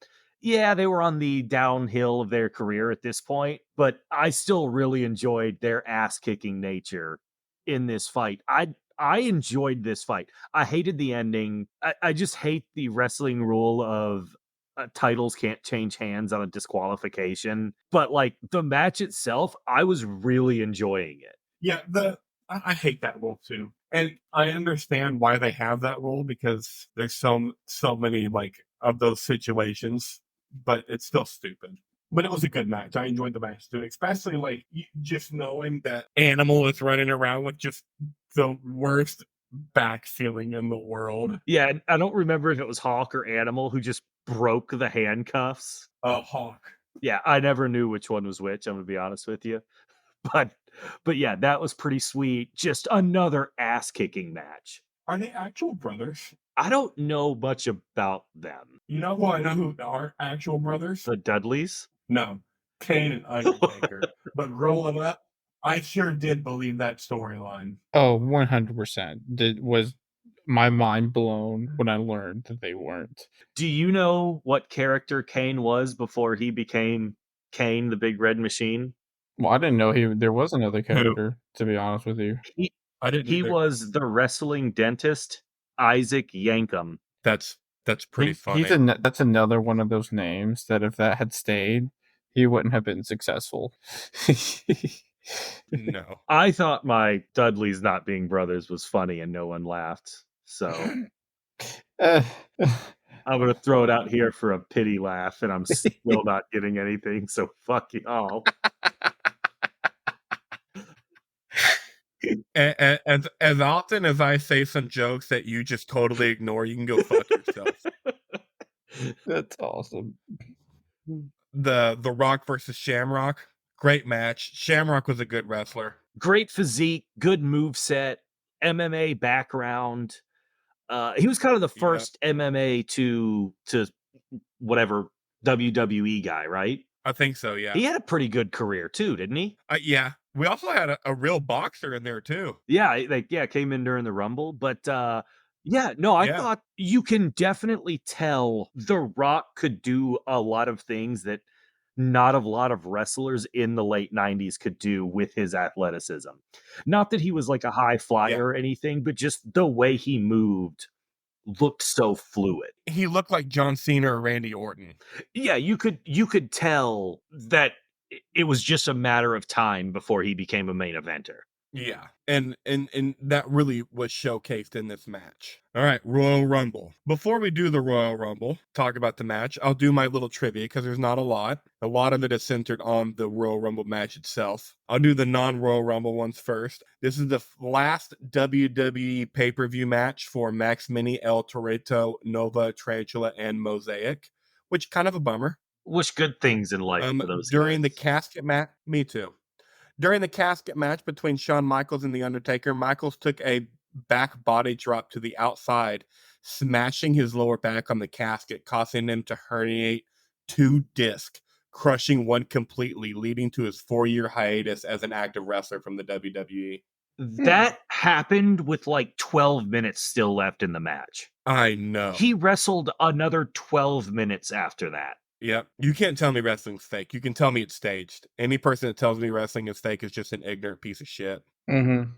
Yeah, they were on the downhill of their career at this point, but I still really enjoyed their ass-kicking nature in this fight. I enjoyed this fight. I hated the ending. I just hate the wrestling rule of titles can't change hands on a disqualification. But like the match itself, I was really enjoying it. Yeah, I hate that rule too. And I understand why they have that rule because there's so many like of those situations. but it's still stupid. But it was a good match. I enjoyed the match too, especially like just knowing that Animal is running around with just the worst back feeling in the world. Yeah, and I don't remember if it was Hawk or Animal who just broke the handcuffs. Hawk. Yeah, I never knew which one was which, I'm gonna be honest with you. But but yeah, that was pretty sweet. Just another ass-kicking match. Are they actual brothers? I don't know much about them. You know who I know who are actual brothers? The Dudleys? No, Kane and Undertaker. But growing up, I sure did believe that storyline. Oh, 100%. Did was my mind blown when I learned that they weren't. Do you know what character Kane was before he became Kane, the Big Red Machine? Well, I didn't know there was another Who? character, to be honest with you. He I didn't he either. was the wrestling dentist, Isaac Yankem. That's pretty funny. That's another one of those names that if that had stayed, he wouldn't have been successful. No. I thought my Dudleys not being brothers was funny and no one laughed. So Uh, I'm gonna throw it out here for a pity laugh, and I'm still not getting anything. So fuck y'all. As often as I say some jokes that you just totally ignore, you can go fuck yourself. That's awesome. The Rock versus Shamrock, great match. Shamrock was a good wrestler. Great physique, good move set, MMA background. He was kind of the first MMA to whatever WWE guy, right? I think so, yeah. He had a pretty good career too, didn't he? Yeah. We also had a real boxer in there too. Yeah, came in during the Rumble, but I Yeah. thought you can definitely tell The Rock could do a lot of things that not a lot of wrestlers in the late 90s could do with his athleticism. Not that he was like a high flyer or anything, but just the way he moved looked so fluid. He looked like John Cena or Randy Orton. Yeah, you could tell that it was just a matter of time before he became a main eventer. Yeah. And that really was showcased in this match. All right, Royal Rumble. Before we do the Royal Rumble, talk about the match, I'll do my little trivia because there's not a lot. A lot of it is centered on the Royal Rumble match itself. I'll do the non-Royal Rumble ones first. This is the last WWE pay-per-view match for Max Mini, El Torito, Nova, Tarantula, and Mosaic, which kind of a bummer. Wish good things in life for those During the guys. casket match, me too. During the casket match between Shawn Michaels and The Undertaker, Michaels took a back body drop to the outside, smashing his lower back on the casket, causing him to herniate 2 discs, crushing one completely, leading to his 4-year hiatus as an active wrestler from the WWE. That happened with like 12 minutes still left in the match. I know. He wrestled another 12 minutes after that. Yep. You can't tell me wrestling's fake. You can tell me it's staged. Any person that tells me wrestling is fake is just an ignorant piece of shit. Mm-hmm.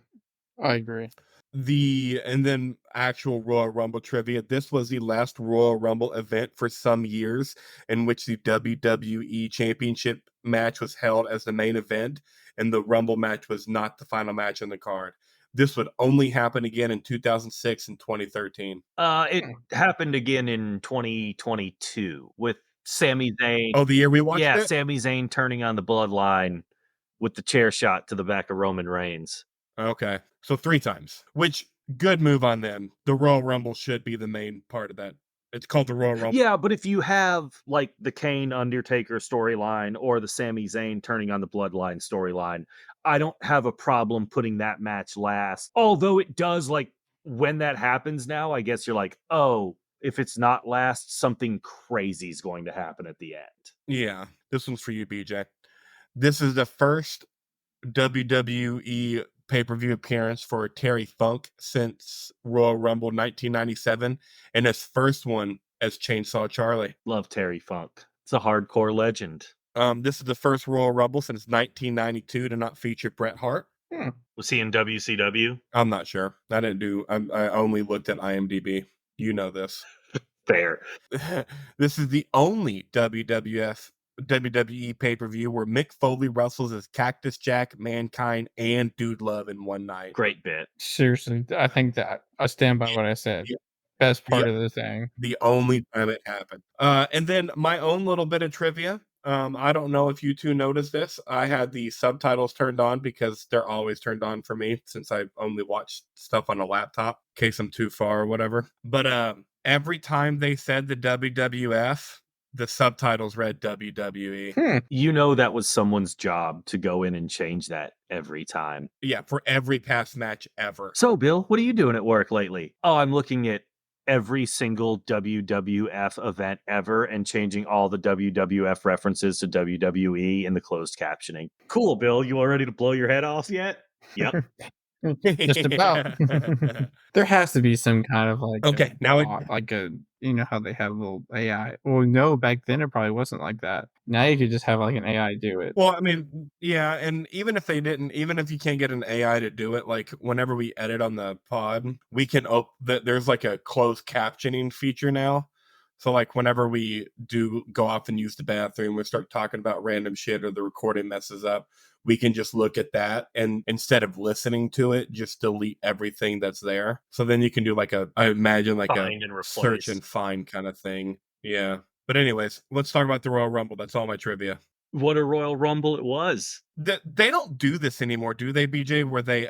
I agree. And then actual Royal Rumble trivia. This was the last Royal Rumble event for some years in which the WWE Championship match was held as the main event, and the Rumble match was not the final match on the card. This would only happen again in 2006 and 2013. It happened again in 2022 with Sami Zayn. Oh, the year we watched it? Yeah, Sami Zayn turning on the bloodline with the chair shot to the back of Roman Reigns. Okay. So 3 times, which good move on them. The Royal Rumble should be the main part of that. It's called the Royal Rumble. Yeah, but if you have like the Kane Undertaker storyline or the Sami Zayn turning on the bloodline storyline, I don't have a problem putting that match last. Although it does, like, when that happens now, I guess you're like, oh, if it's not last, something crazy is going to happen at the end. Yeah. This one's for you, BJ. This is the first WWE pay-per-view appearance for Terry Funk since Royal Rumble 1997, and his first one as Chainsaw Charlie. Love Terry Funk. It's a hardcore legend. This is the first Royal Rumble since 1992 to not feature Bret Hart. Was he in WCW? I'm not sure. I only looked at IMDb. You know this. Fair. This is the only WWE pay-per-view where Mick Foley wrestles as Cactus Jack, Mankind, and Dude Love in one night. Great bit. Seriously, I think that I stand by what I said. Yeah. best The part of the thing. the only time it happened. And then my own little bit of trivia. I don't know if you two noticed this. I had the subtitles turned on because they're always turned on for me since I only watch stuff on a laptop in case I'm too far or whatever. But every time they said the WWF, the subtitles read WWE. Hmm. You know that was someone's job to go in and change that every time. Yeah, for every past match ever. So, Bill, what are you doing at work lately? Oh, I'm looking at every single WWF event ever and changing all the WWF references to WWE in the closed captioning. Cool, Bill. You all ready to blow your head off yet? Yep. Just about. There has to be some kind of like a Okay, now it bot, like a you know how they have little AI. Well, no, back then it probably wasn't like that. Now you could just have like an AI do it. well, I mean, yeah, and even if they didn't, even if you can't get an AI to do it, like whenever we edit on the pod, we can there's like a closed captioning feature now. So like whenever we do go off and use the bathroom, we start talking about random shit or the recording messes up, we can just look at that and instead of listening to it, just delete everything that's there. So then you can do like I imagine like a Find and search replace. and find kind of thing. Yeah. But anyways, let's talk about the Royal Rumble. That's all my trivia. What a Royal Rumble it was. They don't do this anymore, do they, BJ? Where they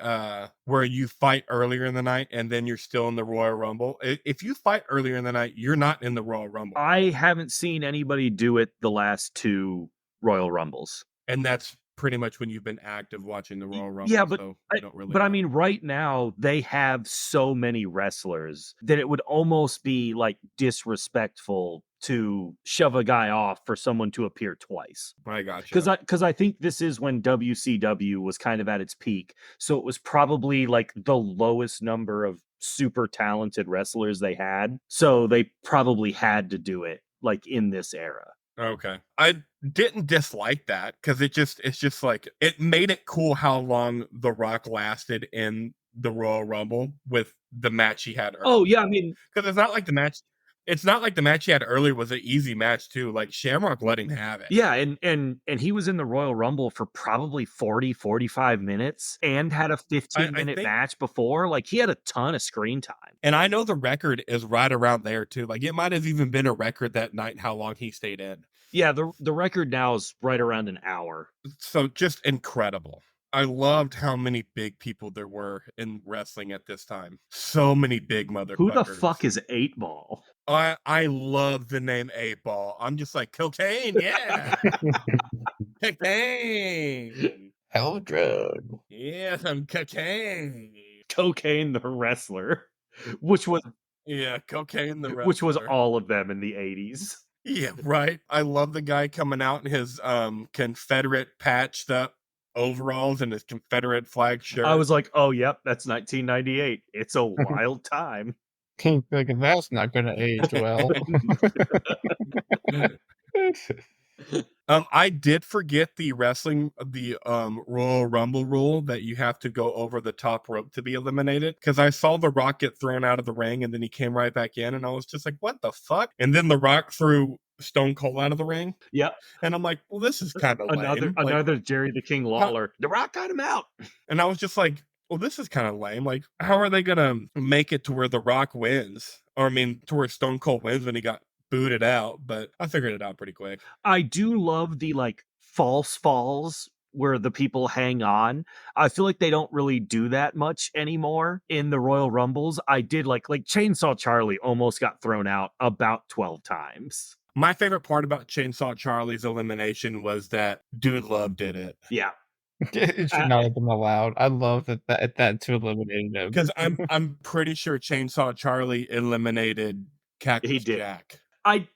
where you fight earlier in the night and then you're still in the Royal Rumble. If you fight earlier in the night, you're not in the Royal Rumble, I haven't seen anybody do it the last two Royal Rumbles. and that's pretty much when you've been active watching the Royal Rumble. Yeah, but So I, you don't really. but I know. mean, right now they have so many wrestlers that it would almost be like disrespectful to shove a guy off for someone to appear twice. I gotcha. Because I think this is when WCW was kind of at its peak, so it was probably like the lowest number of super talented wrestlers they had, so they probably had to do it like in this era. Okay. I didn't dislike that because it's just like it made it cool how long The Rock lasted in the Royal Rumble with the match he had Oh earlier. yeah, I mean, Because it's not like the match he had earlier was an easy match too. Like Shamrock let him have it. yeah, and he was in the Royal Rumble for probably 40-45 minutes and had a 15 I minute think, match before. Like he had a ton of screen time. and I know the record is right around there too. Like it might have even been a record that night how long he stayed in. Yeah, the record now is right around an hour. So just incredible. I loved how many big people there were in wrestling at this time. So many big motherfuckers. Who the fuck is 8 Ball? I love the name 8 Ball. I'm just like cocaine, yeah. Cocaine. Hell of a drug. Yeah, some cocaine. Cocaine the wrestler, which was Yeah, cocaine the which was wrestler. all of them in the 80s. Yeah, right. I love the guy coming out in his Confederate patched up overalls and his Confederate flag shirt. I was like, "Oh, yep, that's 1998. It's a wild time." Like that's not gonna age well. I did forget the Royal Rumble rule that you have to go over the top rope to be eliminated because I saw The Rock get thrown out of the ring and then he came right back in and I was just like, what the fuck? And then The Rock threw Stone Cold out of the ring Yep. and I'm like, well, this is kind of Another lame. Like, another Jerry the King Lawler. The Rock got him out. and I was just like, well, this is kind of lame. Like, how are they gonna make it to where The Rock wins? Or I mean, to where Stone Cold wins when he got booted out, but I figured it out pretty quick. I do love the like false falls where the people hang on. I feel like they don't really do that much anymore in the Royal Rumbles. I did like Chainsaw Charlie almost got thrown out about 12 times. My favorite part about Chainsaw Charlie's elimination was that Dude Love did it. Yeah. It should not have been allowed. I love that to eliminate him. Because I'm pretty sure Chainsaw Charlie eliminated Cactus He did. Jack. I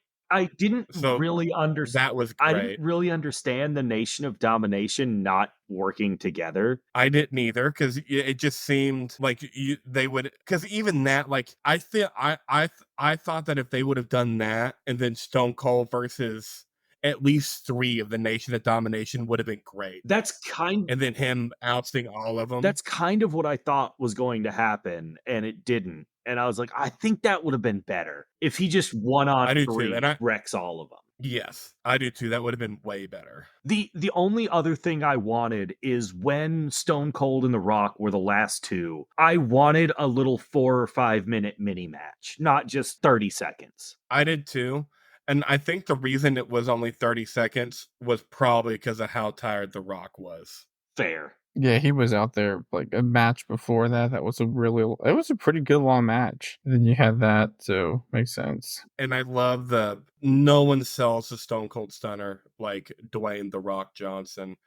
didn't So really understand. that was I great. didn't really understand the Nation of Domination not working together. I didn't either because it just seemed like they would. Because even that, like I thought that if they would have done that and then Stone Cold versus at least 3 of the Nation of Domination would have been great. That's kind And then him ousting all of them. That's kind of what I thought was going to happen, and it didn't. And I was like, I think that would have been better if he just one on I do too, 3 and wrecks all of them. Yes, I do too. That would have been way better. The only other thing I wanted is when Stone Cold and The Rock were the last two, I wanted a little 4 or 5 minute mini match, not just 30 seconds. I did too. And I think the reason it was only 30 seconds was probably because of how tired The Rock was. Fair. Yeah, he was out there like a match before that. That was it was a pretty good long match. And then you had that, so makes sense. And I love no one sells the Stone Cold Stunner like Dwayne The Rock Johnson.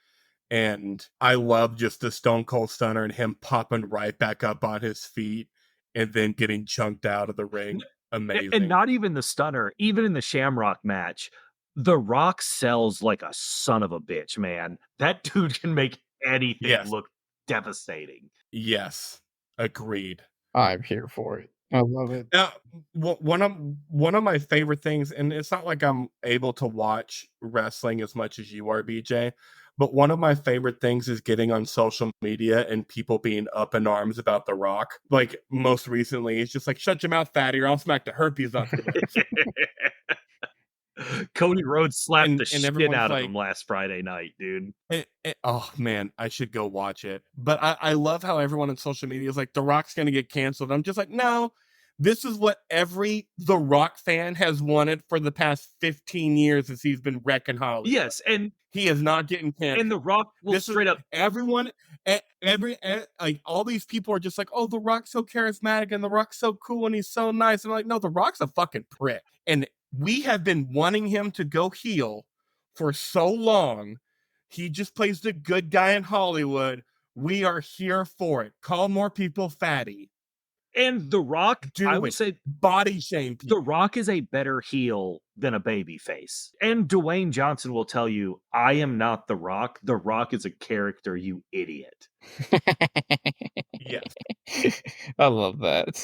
And I love just the Stone Cold Stunner and him popping right back up on his feet and then getting chunked out of the ring. And Amazing. not even the stunner, even in the Shamrock match, The Rock sells like a son of a bitch, man. That dude can make anything Yes. look devastating. Yes. Agreed. I'm here for it. I love it. One of my favorite things, and it's not like I'm able to watch wrestling as much as you are, BJ, but one of my favorite things is getting on social media and people being up in arms about The Rock. Like most recently, it's just like, shut your mouth, fatty, or I'll smack the herpes off your lips. Cody Rhodes slapped the And shit everyone's out of like, him last Friday night, dude. oh man, I should go watch it. But I love how everyone on social media is like, The Rock's gonna get canceled. I'm just like, no, this is what every The Rock fan has wanted for the past 15 years as he's been wrecking Hollywood. Yes, and He is not getting canceled. The Rock will This straight is up everyone, like all these people are just like, oh, The Rock's so charismatic and The Rock's so cool and he's so nice. And I'm like, no, The Rock's a fucking prick. And we have been wanting him to go heel for so long. He just plays the good guy in Hollywood. We are here for it. Call more people fatty. and The Rock, Do I would it. say Body shame people. The Rock is a better heel than a baby face. And Dwayne Johnson will tell you, I am not The Rock. The Rock is a character, you idiot. Yes. I love that.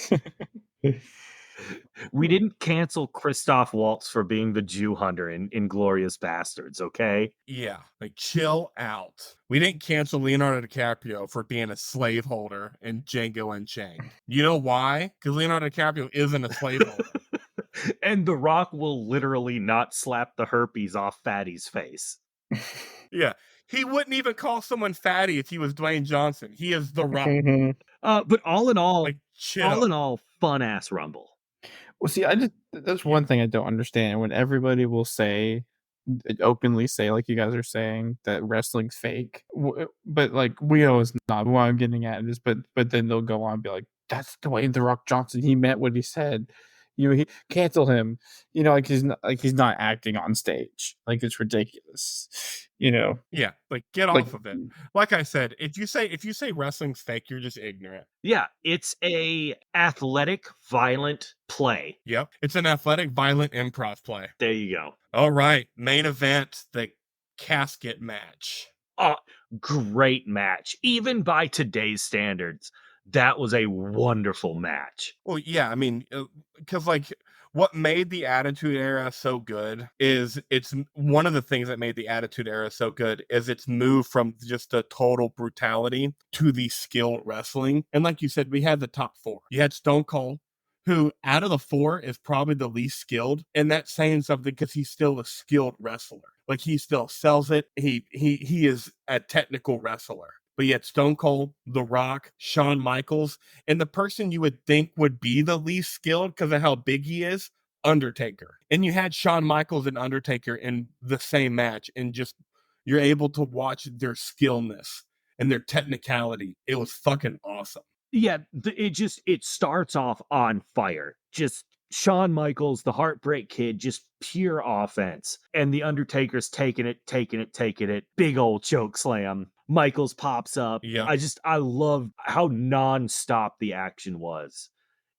We didn't cancel Christoph Waltz for being the Jew hunter in Inglorious Bastards, okay? Yeah, like chill out. We didn't cancel Leonardo DiCaprio for being a slaveholder in Django Unchained. You know why? Because Leonardo DiCaprio isn't a slaveholder. And The Rock will literally not slap the herpes off Fatty's face. Yeah, he wouldn't even call someone fatty if he was Dwayne Johnson. He is The Rock. But all in all, Like chill. fun ass Rumble. Well, see, that's one thing I don't understand when everybody will say, openly say, like you guys are saying, that wrestling's fake. But like we know it's not. What I'm getting at is, but then they'll go on and be like, that's Dwayne The Rock Johnson. He meant what he said. You know, he cancel him. You know, like he's not acting on stage. Like it's ridiculous. You know. Yeah, like get Like, off of it. Like I said, if you say wrestling's fake, you're just ignorant. Yeah, it's a athletic, violent play. Yep, it's an athletic, violent improv play. There you go. All right, main event, the casket match. Great match. Even by today's standards, that was a wonderful match. Well, yeah, I mean, because like what made the Attitude Era so good is one of the things that made the Attitude Era so good is its move from just the total brutality to the skilled wrestling. And like you said, we had the top four. You had Stone Cold, who out of the four is probably the least skilled, and that's saying something because he's still a skilled wrestler. Like he still sells it. He is a technical wrestler. But yet Stone Cold, The Rock, Shawn Michaels, and the person you would think would be the least skilled because of how big he is, Undertaker. And you had Shawn Michaels and Undertaker in the same match, and just you're able to watch their skillness and their technicality. It was fucking awesome. Yeah, it starts off on fire. Just Shawn Michaels, the Heartbreak Kid, just pure offense. And the Undertaker's taking it. Big old choke slam. Michaels pops up. Yeah. I love how nonstop the action was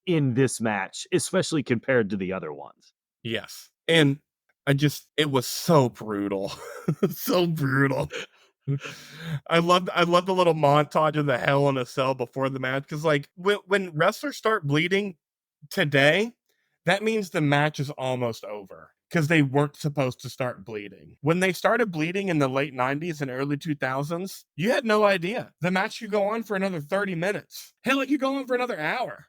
in this match, especially compared to the other ones. Yes. And it was so brutal. So brutal. I love the little montage of the Hell in a Cell before the match, because like when wrestlers start bleeding today, that means the match is almost over because they weren't supposed to start bleeding. When they started bleeding in the late 90s and early 2000s, you had no idea. The match could go on for another 30 minutes. Hell, it could go on for another hour.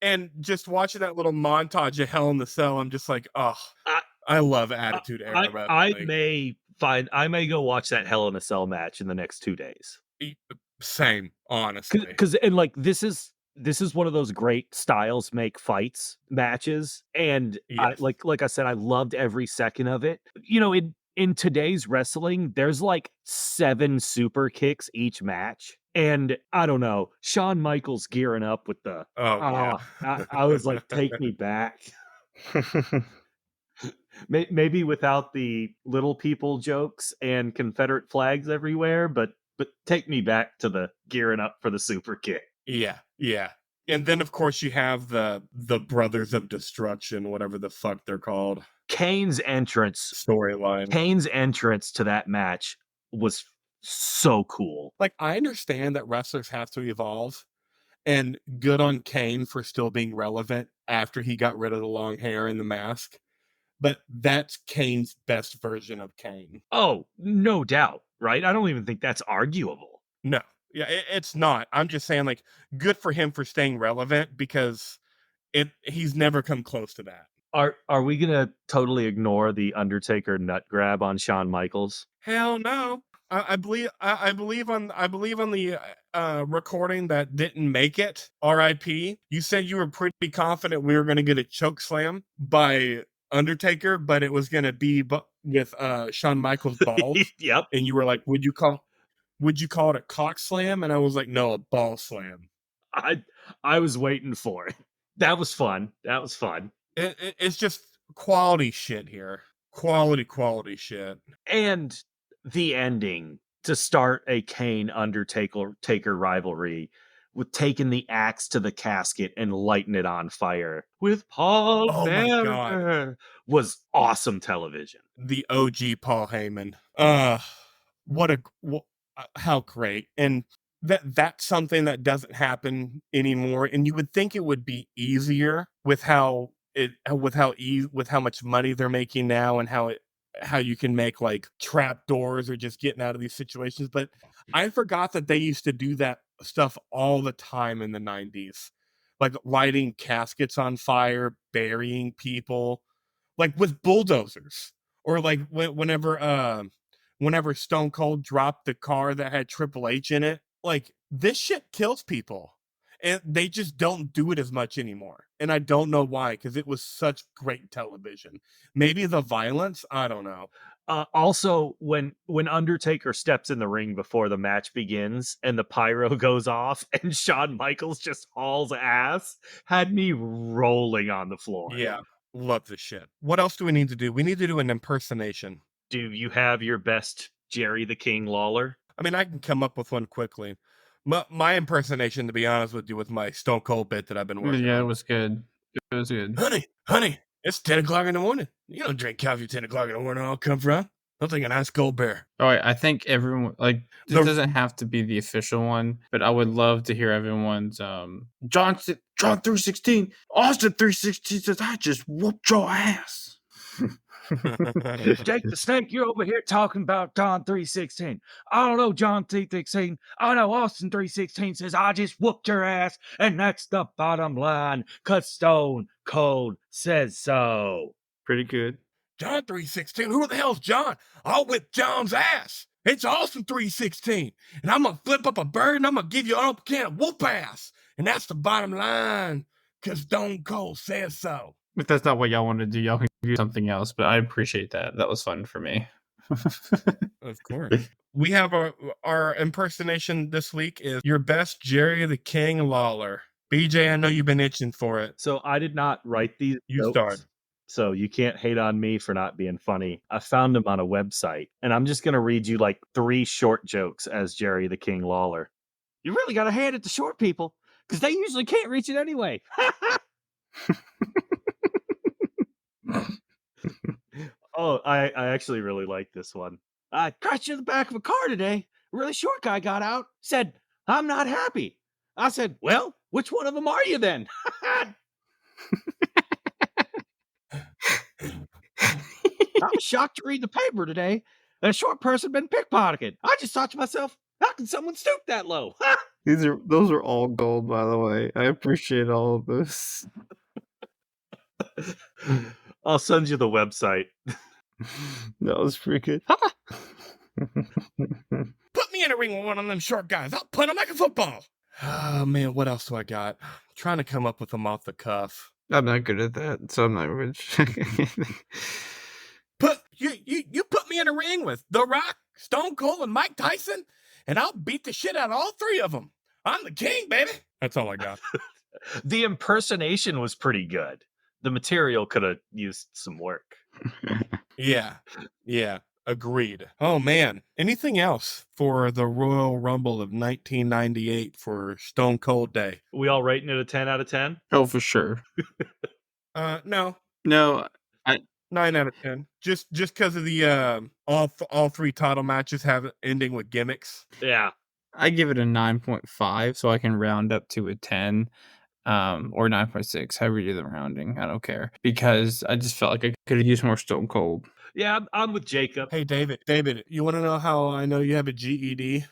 And just watching that little montage of Hell in the Cell, I'm just like, oh. I love Attitude Era I Wrestling. may go watch that Hell in a Cell match in the next 2 days. Same, honestly. Because and like this is one of those great styles make fights matches, and I Yes. like I said, I loved every second of it. You know, in today's wrestling, there's like 7 super kicks each match, and I don't know, Shawn Michaels gearing up with the Oh, yeah. I was like, take me back. Maybe without the little people jokes and Confederate flags everywhere, but take me back to the gearing up for the super kick. Yeah, yeah. And then, of course, you have the Brothers of Destruction, whatever the fuck they're called, Kane's entrance storyline. Kane's entrance to that match was so cool. Like, I understand that wrestlers have to evolve, and good on Kane for still being relevant after he got rid of the long hair and the mask, but that's Kane's best version of Kane. Oh, no doubt, right? I don't even think that's arguable. No. Yeah, it's not. I'm just saying, like, good for him for staying relevant because he's never come close to that. Are we gonna totally ignore the Undertaker nut grab on Shawn Michaels? Hell no. I believe on the recording that didn't make it. R.I.P. You said you were pretty confident we were going to get a choke slam by Undertaker, but it was going to be with Shawn Michaels' balls, Yep. and you were like, would you call it a cock slam? And I was like, no, a ball slam. I was waiting for it. That was fun. That was fun. It's just quality shit here. Quality shit. And the ending to start a Kane Undertaker Taker rivalry with taking the axe to the casket and lighting it on fire with Paul Oh my god. Bearer was awesome television. The OG Paul Heyman. How great. And that's something that doesn't happen anymore. And you would think it would be easier with how much money they're making now and how you can make like trap doors or just getting out of these situations. But I forgot that they used to do that stuff all the time in the 90s. Like lighting caskets on fire, burying people, like with bulldozers. Or like whenever Stone Cold dropped the car that had Triple H in it, like this shit kills people. And they just don't do it as much anymore. And I don't know why, because it was such great television. Maybe the violence, I don't know. Also, when Undertaker steps in the ring before the match begins and the pyro goes off and Shawn Michaels just hauls ass, had me rolling on the floor. Yeah, love this shit. What else do we need to do? We need to do an impersonation. Do you have your best Jerry the King Lawler? I mean, I can come up with one quickly. My impersonation, to be honest with you, was my Stone Cold bit that I've been working Yeah, on. it was good. It was good. Honey, it's 10 o'clock in the morning. You don't drink coffee 10 o'clock in the morning. I'll come from. I'll take a nice cold beer. All right, I think everyone like this doesn't have to be the official one, but I would love to hear everyone's John 316, Austin 316 says I just whooped your ass. Jake the Snake, you're over here talking about John 316. I don't know John 316. I know Austin 316 says I just whooped your ass, and that's the bottom line, cause Stone Cold says so. Pretty good. John 316, who the hell's John? I'll whip John's ass. It's Austin 316. And I'm going to flip up a bird and I'm going to give you an open can of whoop ass. And that's the bottom line, because Stone Cold says so. If that's not what y'all want to do, y'all can do something else, but I appreciate that. That was fun for me. Of course. We have our impersonation this week is your best Jerry the King Lawler. BJ, I know you've been itching for it. So I did not write these You jokes, start. so you can't hate on me for not being funny. I found them on a website, and I'm just going to read you like 3 short jokes as Jerry the King Lawler. You really got to hand it to short people, because they usually can't reach it anyway. Oh, I actually really like this one. I crashed in the back of a car today. A really short guy got out, said, I'm not happy. I said, well, which one of them are you then? I was shocked to read the paper today that a short person been pickpocketed. I just thought to myself, how can someone stoop that low? Those are all gold, by the way. I appreciate all of this. I'll send you the website. That was pretty good. Put me in a ring with one of them short guys. I'll punt him like a football. Oh, man, what else do I got? I'm trying to come up with them off the cuff. I'm not good at that, so I'm not rich. You put me in a ring with The Rock, Stone Cold, and Mike Tyson, and I'll beat the shit out of all three of them. I'm the king, baby. That's all I got. The impersonation was pretty good. The material could have used some work. Yeah. Agreed. Oh, man. Anything else for the Royal Rumble of 1998 for Stone Cold Day? We all rating it a 10 out of 10? Oh, for sure. No. No, 9 out of 10. Just because of the all three title matches have ending with gimmicks. Yeah. I give it a 9.5, so I can round up to a 10, or 9.6, however you do the rounding. I don't care, because I just felt like I could have used more Stone Cold. Yeah, I'm with Jacob. Hey, David, you want to know how I know you have a GED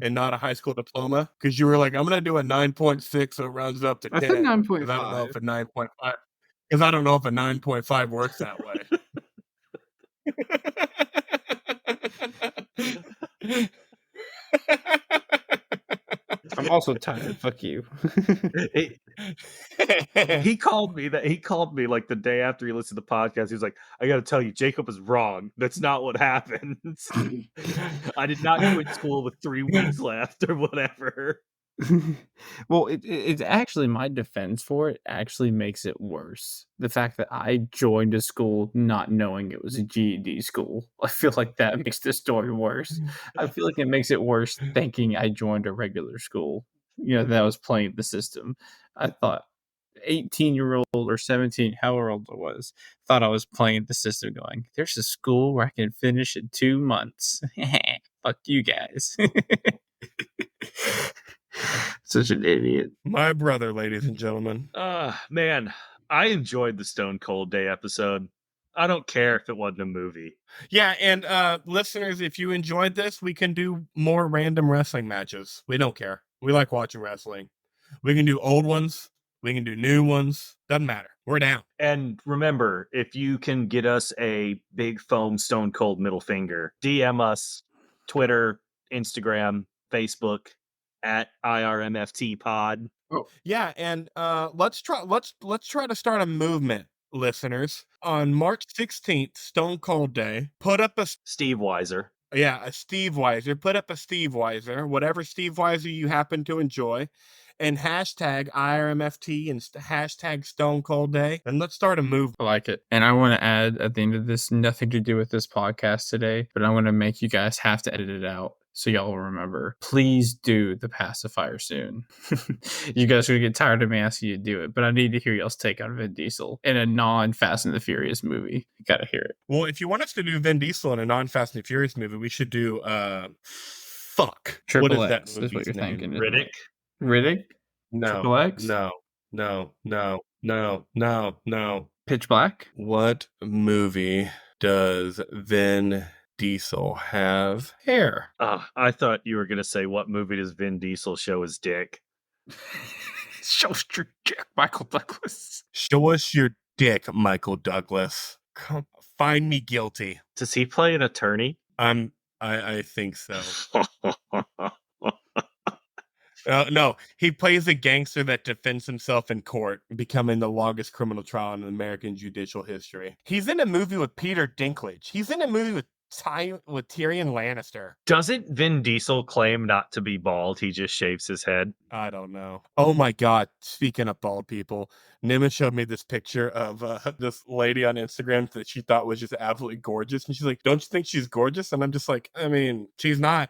and not a high school diploma? Because you were like, I'm going to do a 9.6, so it rounds up to 10. I said 9.5. Because I don't know if a 9.5. Because I don't know if a 9.5 works that way. I'm also tired. Fuck you. He called me like the day after he listened to the podcast. He was like, I gotta tell you, Jacob is wrong. That's not what happened. I did not quit school with 3 weeks left or whatever. Well, it's actually, my defense for it actually makes it worse. The fact that I joined a school not knowing it was a GED school. I feel like that makes the story worse. I feel like it makes it worse thinking I joined a regular school, that was playing the system. I thought 18-year-old or 17, however old I was, thought I was playing the system going, there's a school where I can finish in 2 months. Fuck you guys. Such an idiot. My brother, ladies and gentlemen. Man, I enjoyed the Stone Cold Day episode. I don't care if it wasn't a movie. Yeah, and listeners, if you enjoyed this, we can do more random wrestling matches. We don't care. We like watching wrestling. We can do old ones. We can do new ones. Doesn't matter. We're down. And remember, if you can get us a big foam Stone Cold middle finger, DM us, Twitter, Instagram, Facebook, at IRMFT Pod. Oh. Yeah, and let's try to start a movement, listeners. On March 16th, Stone Cold Day, put up a Steve Weiser. Yeah, a Steve Weiser. Put up a Steve Weiser, whatever Steve Weiser you happen to enjoy, and hashtag IRMFT and hashtag Stone Cold Day, and let's start a movement. I like it. And I want to add at the end of this, nothing to do with this podcast today, but I want to make you guys have to edit it out so y'all will remember. Please do the pacifier soon. You guys are going to get tired of me asking you to do it, but I need to hear y'all's take on Vin Diesel in a non-Fast and the Furious movie. You got to hear it. Well, if you want us to do Vin Diesel in a non-Fast and the Furious movie, we should do, fuck. Triple what is X that is what you're name? thinking. Riddick? Riddick? No. Triple X? No. Pitch Black? What movie does Vin Diesel have hair? I thought you were going to say, what movie does Vin Diesel show his dick? Show us your dick, Michael Douglas. Show us your dick, Michael Douglas. Come, find me guilty. Does he play an attorney? I think so. No, he plays a gangster that defends himself in court, becoming the longest criminal trial in American judicial history. He's in a movie with Peter Dinklage. He's in a movie with Tyrion Lannister. Doesn't Vin Diesel claim not to be bald? He just shaves his head. I don't know. Oh my God. Speaking of bald people, Nima showed me this picture of this lady on Instagram that she thought was just absolutely gorgeous. And she's like, don't you think she's gorgeous? And I'm just like, I mean, she's not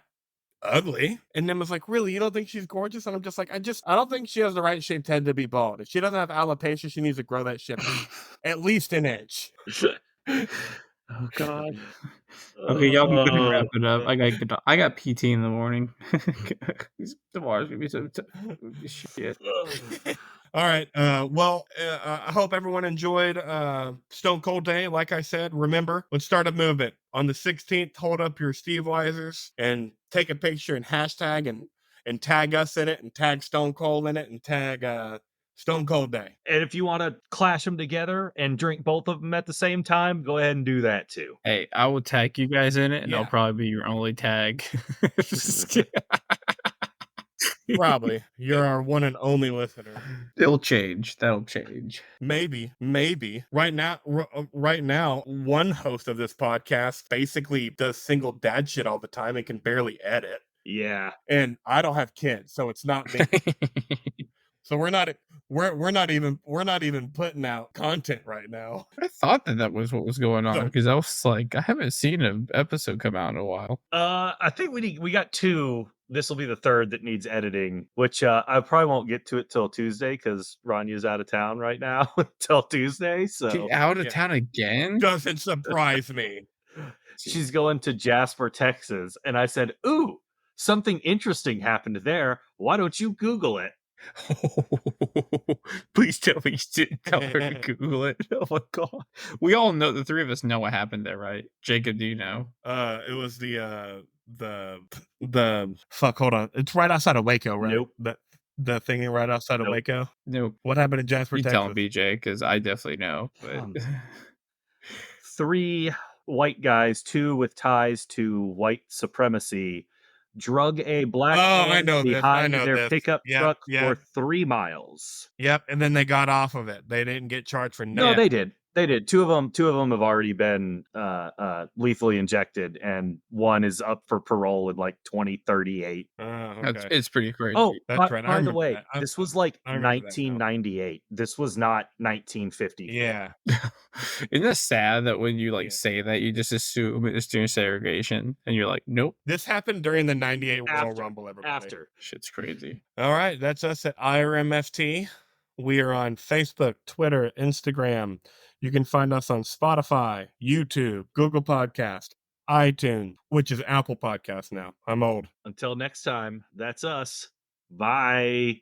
ugly. And Nema's like, really? You don't think she's gorgeous? And I'm just like, I don't think she has the right shaped head to be bald. If she doesn't have alopecia, she needs to grow that shit at least an inch. Oh God. Okay, y'all can go wrap it up. I got PT in the morning. Tomorrow's gonna be some shit. All right. Well, I hope everyone enjoyed Stone Cold Day. Like I said, remember, let's start a movement. On the 16th, hold up your Steve Weisers and take a picture and hashtag and tag us in it and tag Stone Cold in it and tag Stone cold day. And if you want to clash them together and drink both of them at the same time, go ahead and do that too. Hey, I will tag you guys in it, and Yeah. I'll probably be your only tag. Probably. You're our one and only listener. It'll change. That'll change. Maybe. Right now, one host of this podcast basically does single dad shit all the time and can barely edit. Yeah. And I don't have kids, so it's not me. So we're not even putting out content right now. I thought that was what was going on, So- because I was like, I haven't seen an episode come out in a while. I think we got 2. This will be the 3rd that needs editing, which I probably won't get to it till Tuesday because Ranya's out of town right now till Tuesday. So Get out of yeah. town again? Doesn't surprise me. she's going to Jasper, Texas. And I said, ooh, something interesting happened there. Why don't you Google it? Please tell me you didn't tell her to Google it. Oh my god. We all know, the 3 of us know what happened there, right? Jacob, do you know? It was the fuck. Hold on, it's right outside of Waco, right? Nope. The thingy right outside of Nope. Waco. Nope. What happened in Jasper, You Texas? tell BJ, because I definitely know. But 3 white guys, 2 with ties to white supremacy, drug a black I man know this. behind their pickup Yep, truck yep. for 3 miles. Yep, and then they got off of it. They didn't get charged for No, they did. They did. 2 of them have already been lethally injected, and one is up for parole in like 2038. Okay. it's pretty crazy. Oh, That's right. I by the remember way, that. this was like I remember that now. 1998. This was not 1950. Yeah. Isn't that sad that when you Yeah. say that, you just assume it's during segregation, and you're like, nope, This happened during the 98 Royal After. Rumble, everybody. After. shit's crazy. All right, that's us at IRMFT. We are on Facebook, Twitter, Instagram. You can find us on Spotify, YouTube, Google Podcast, iTunes, which is Apple Podcast now. I'm old. Until next time, that's us. Bye.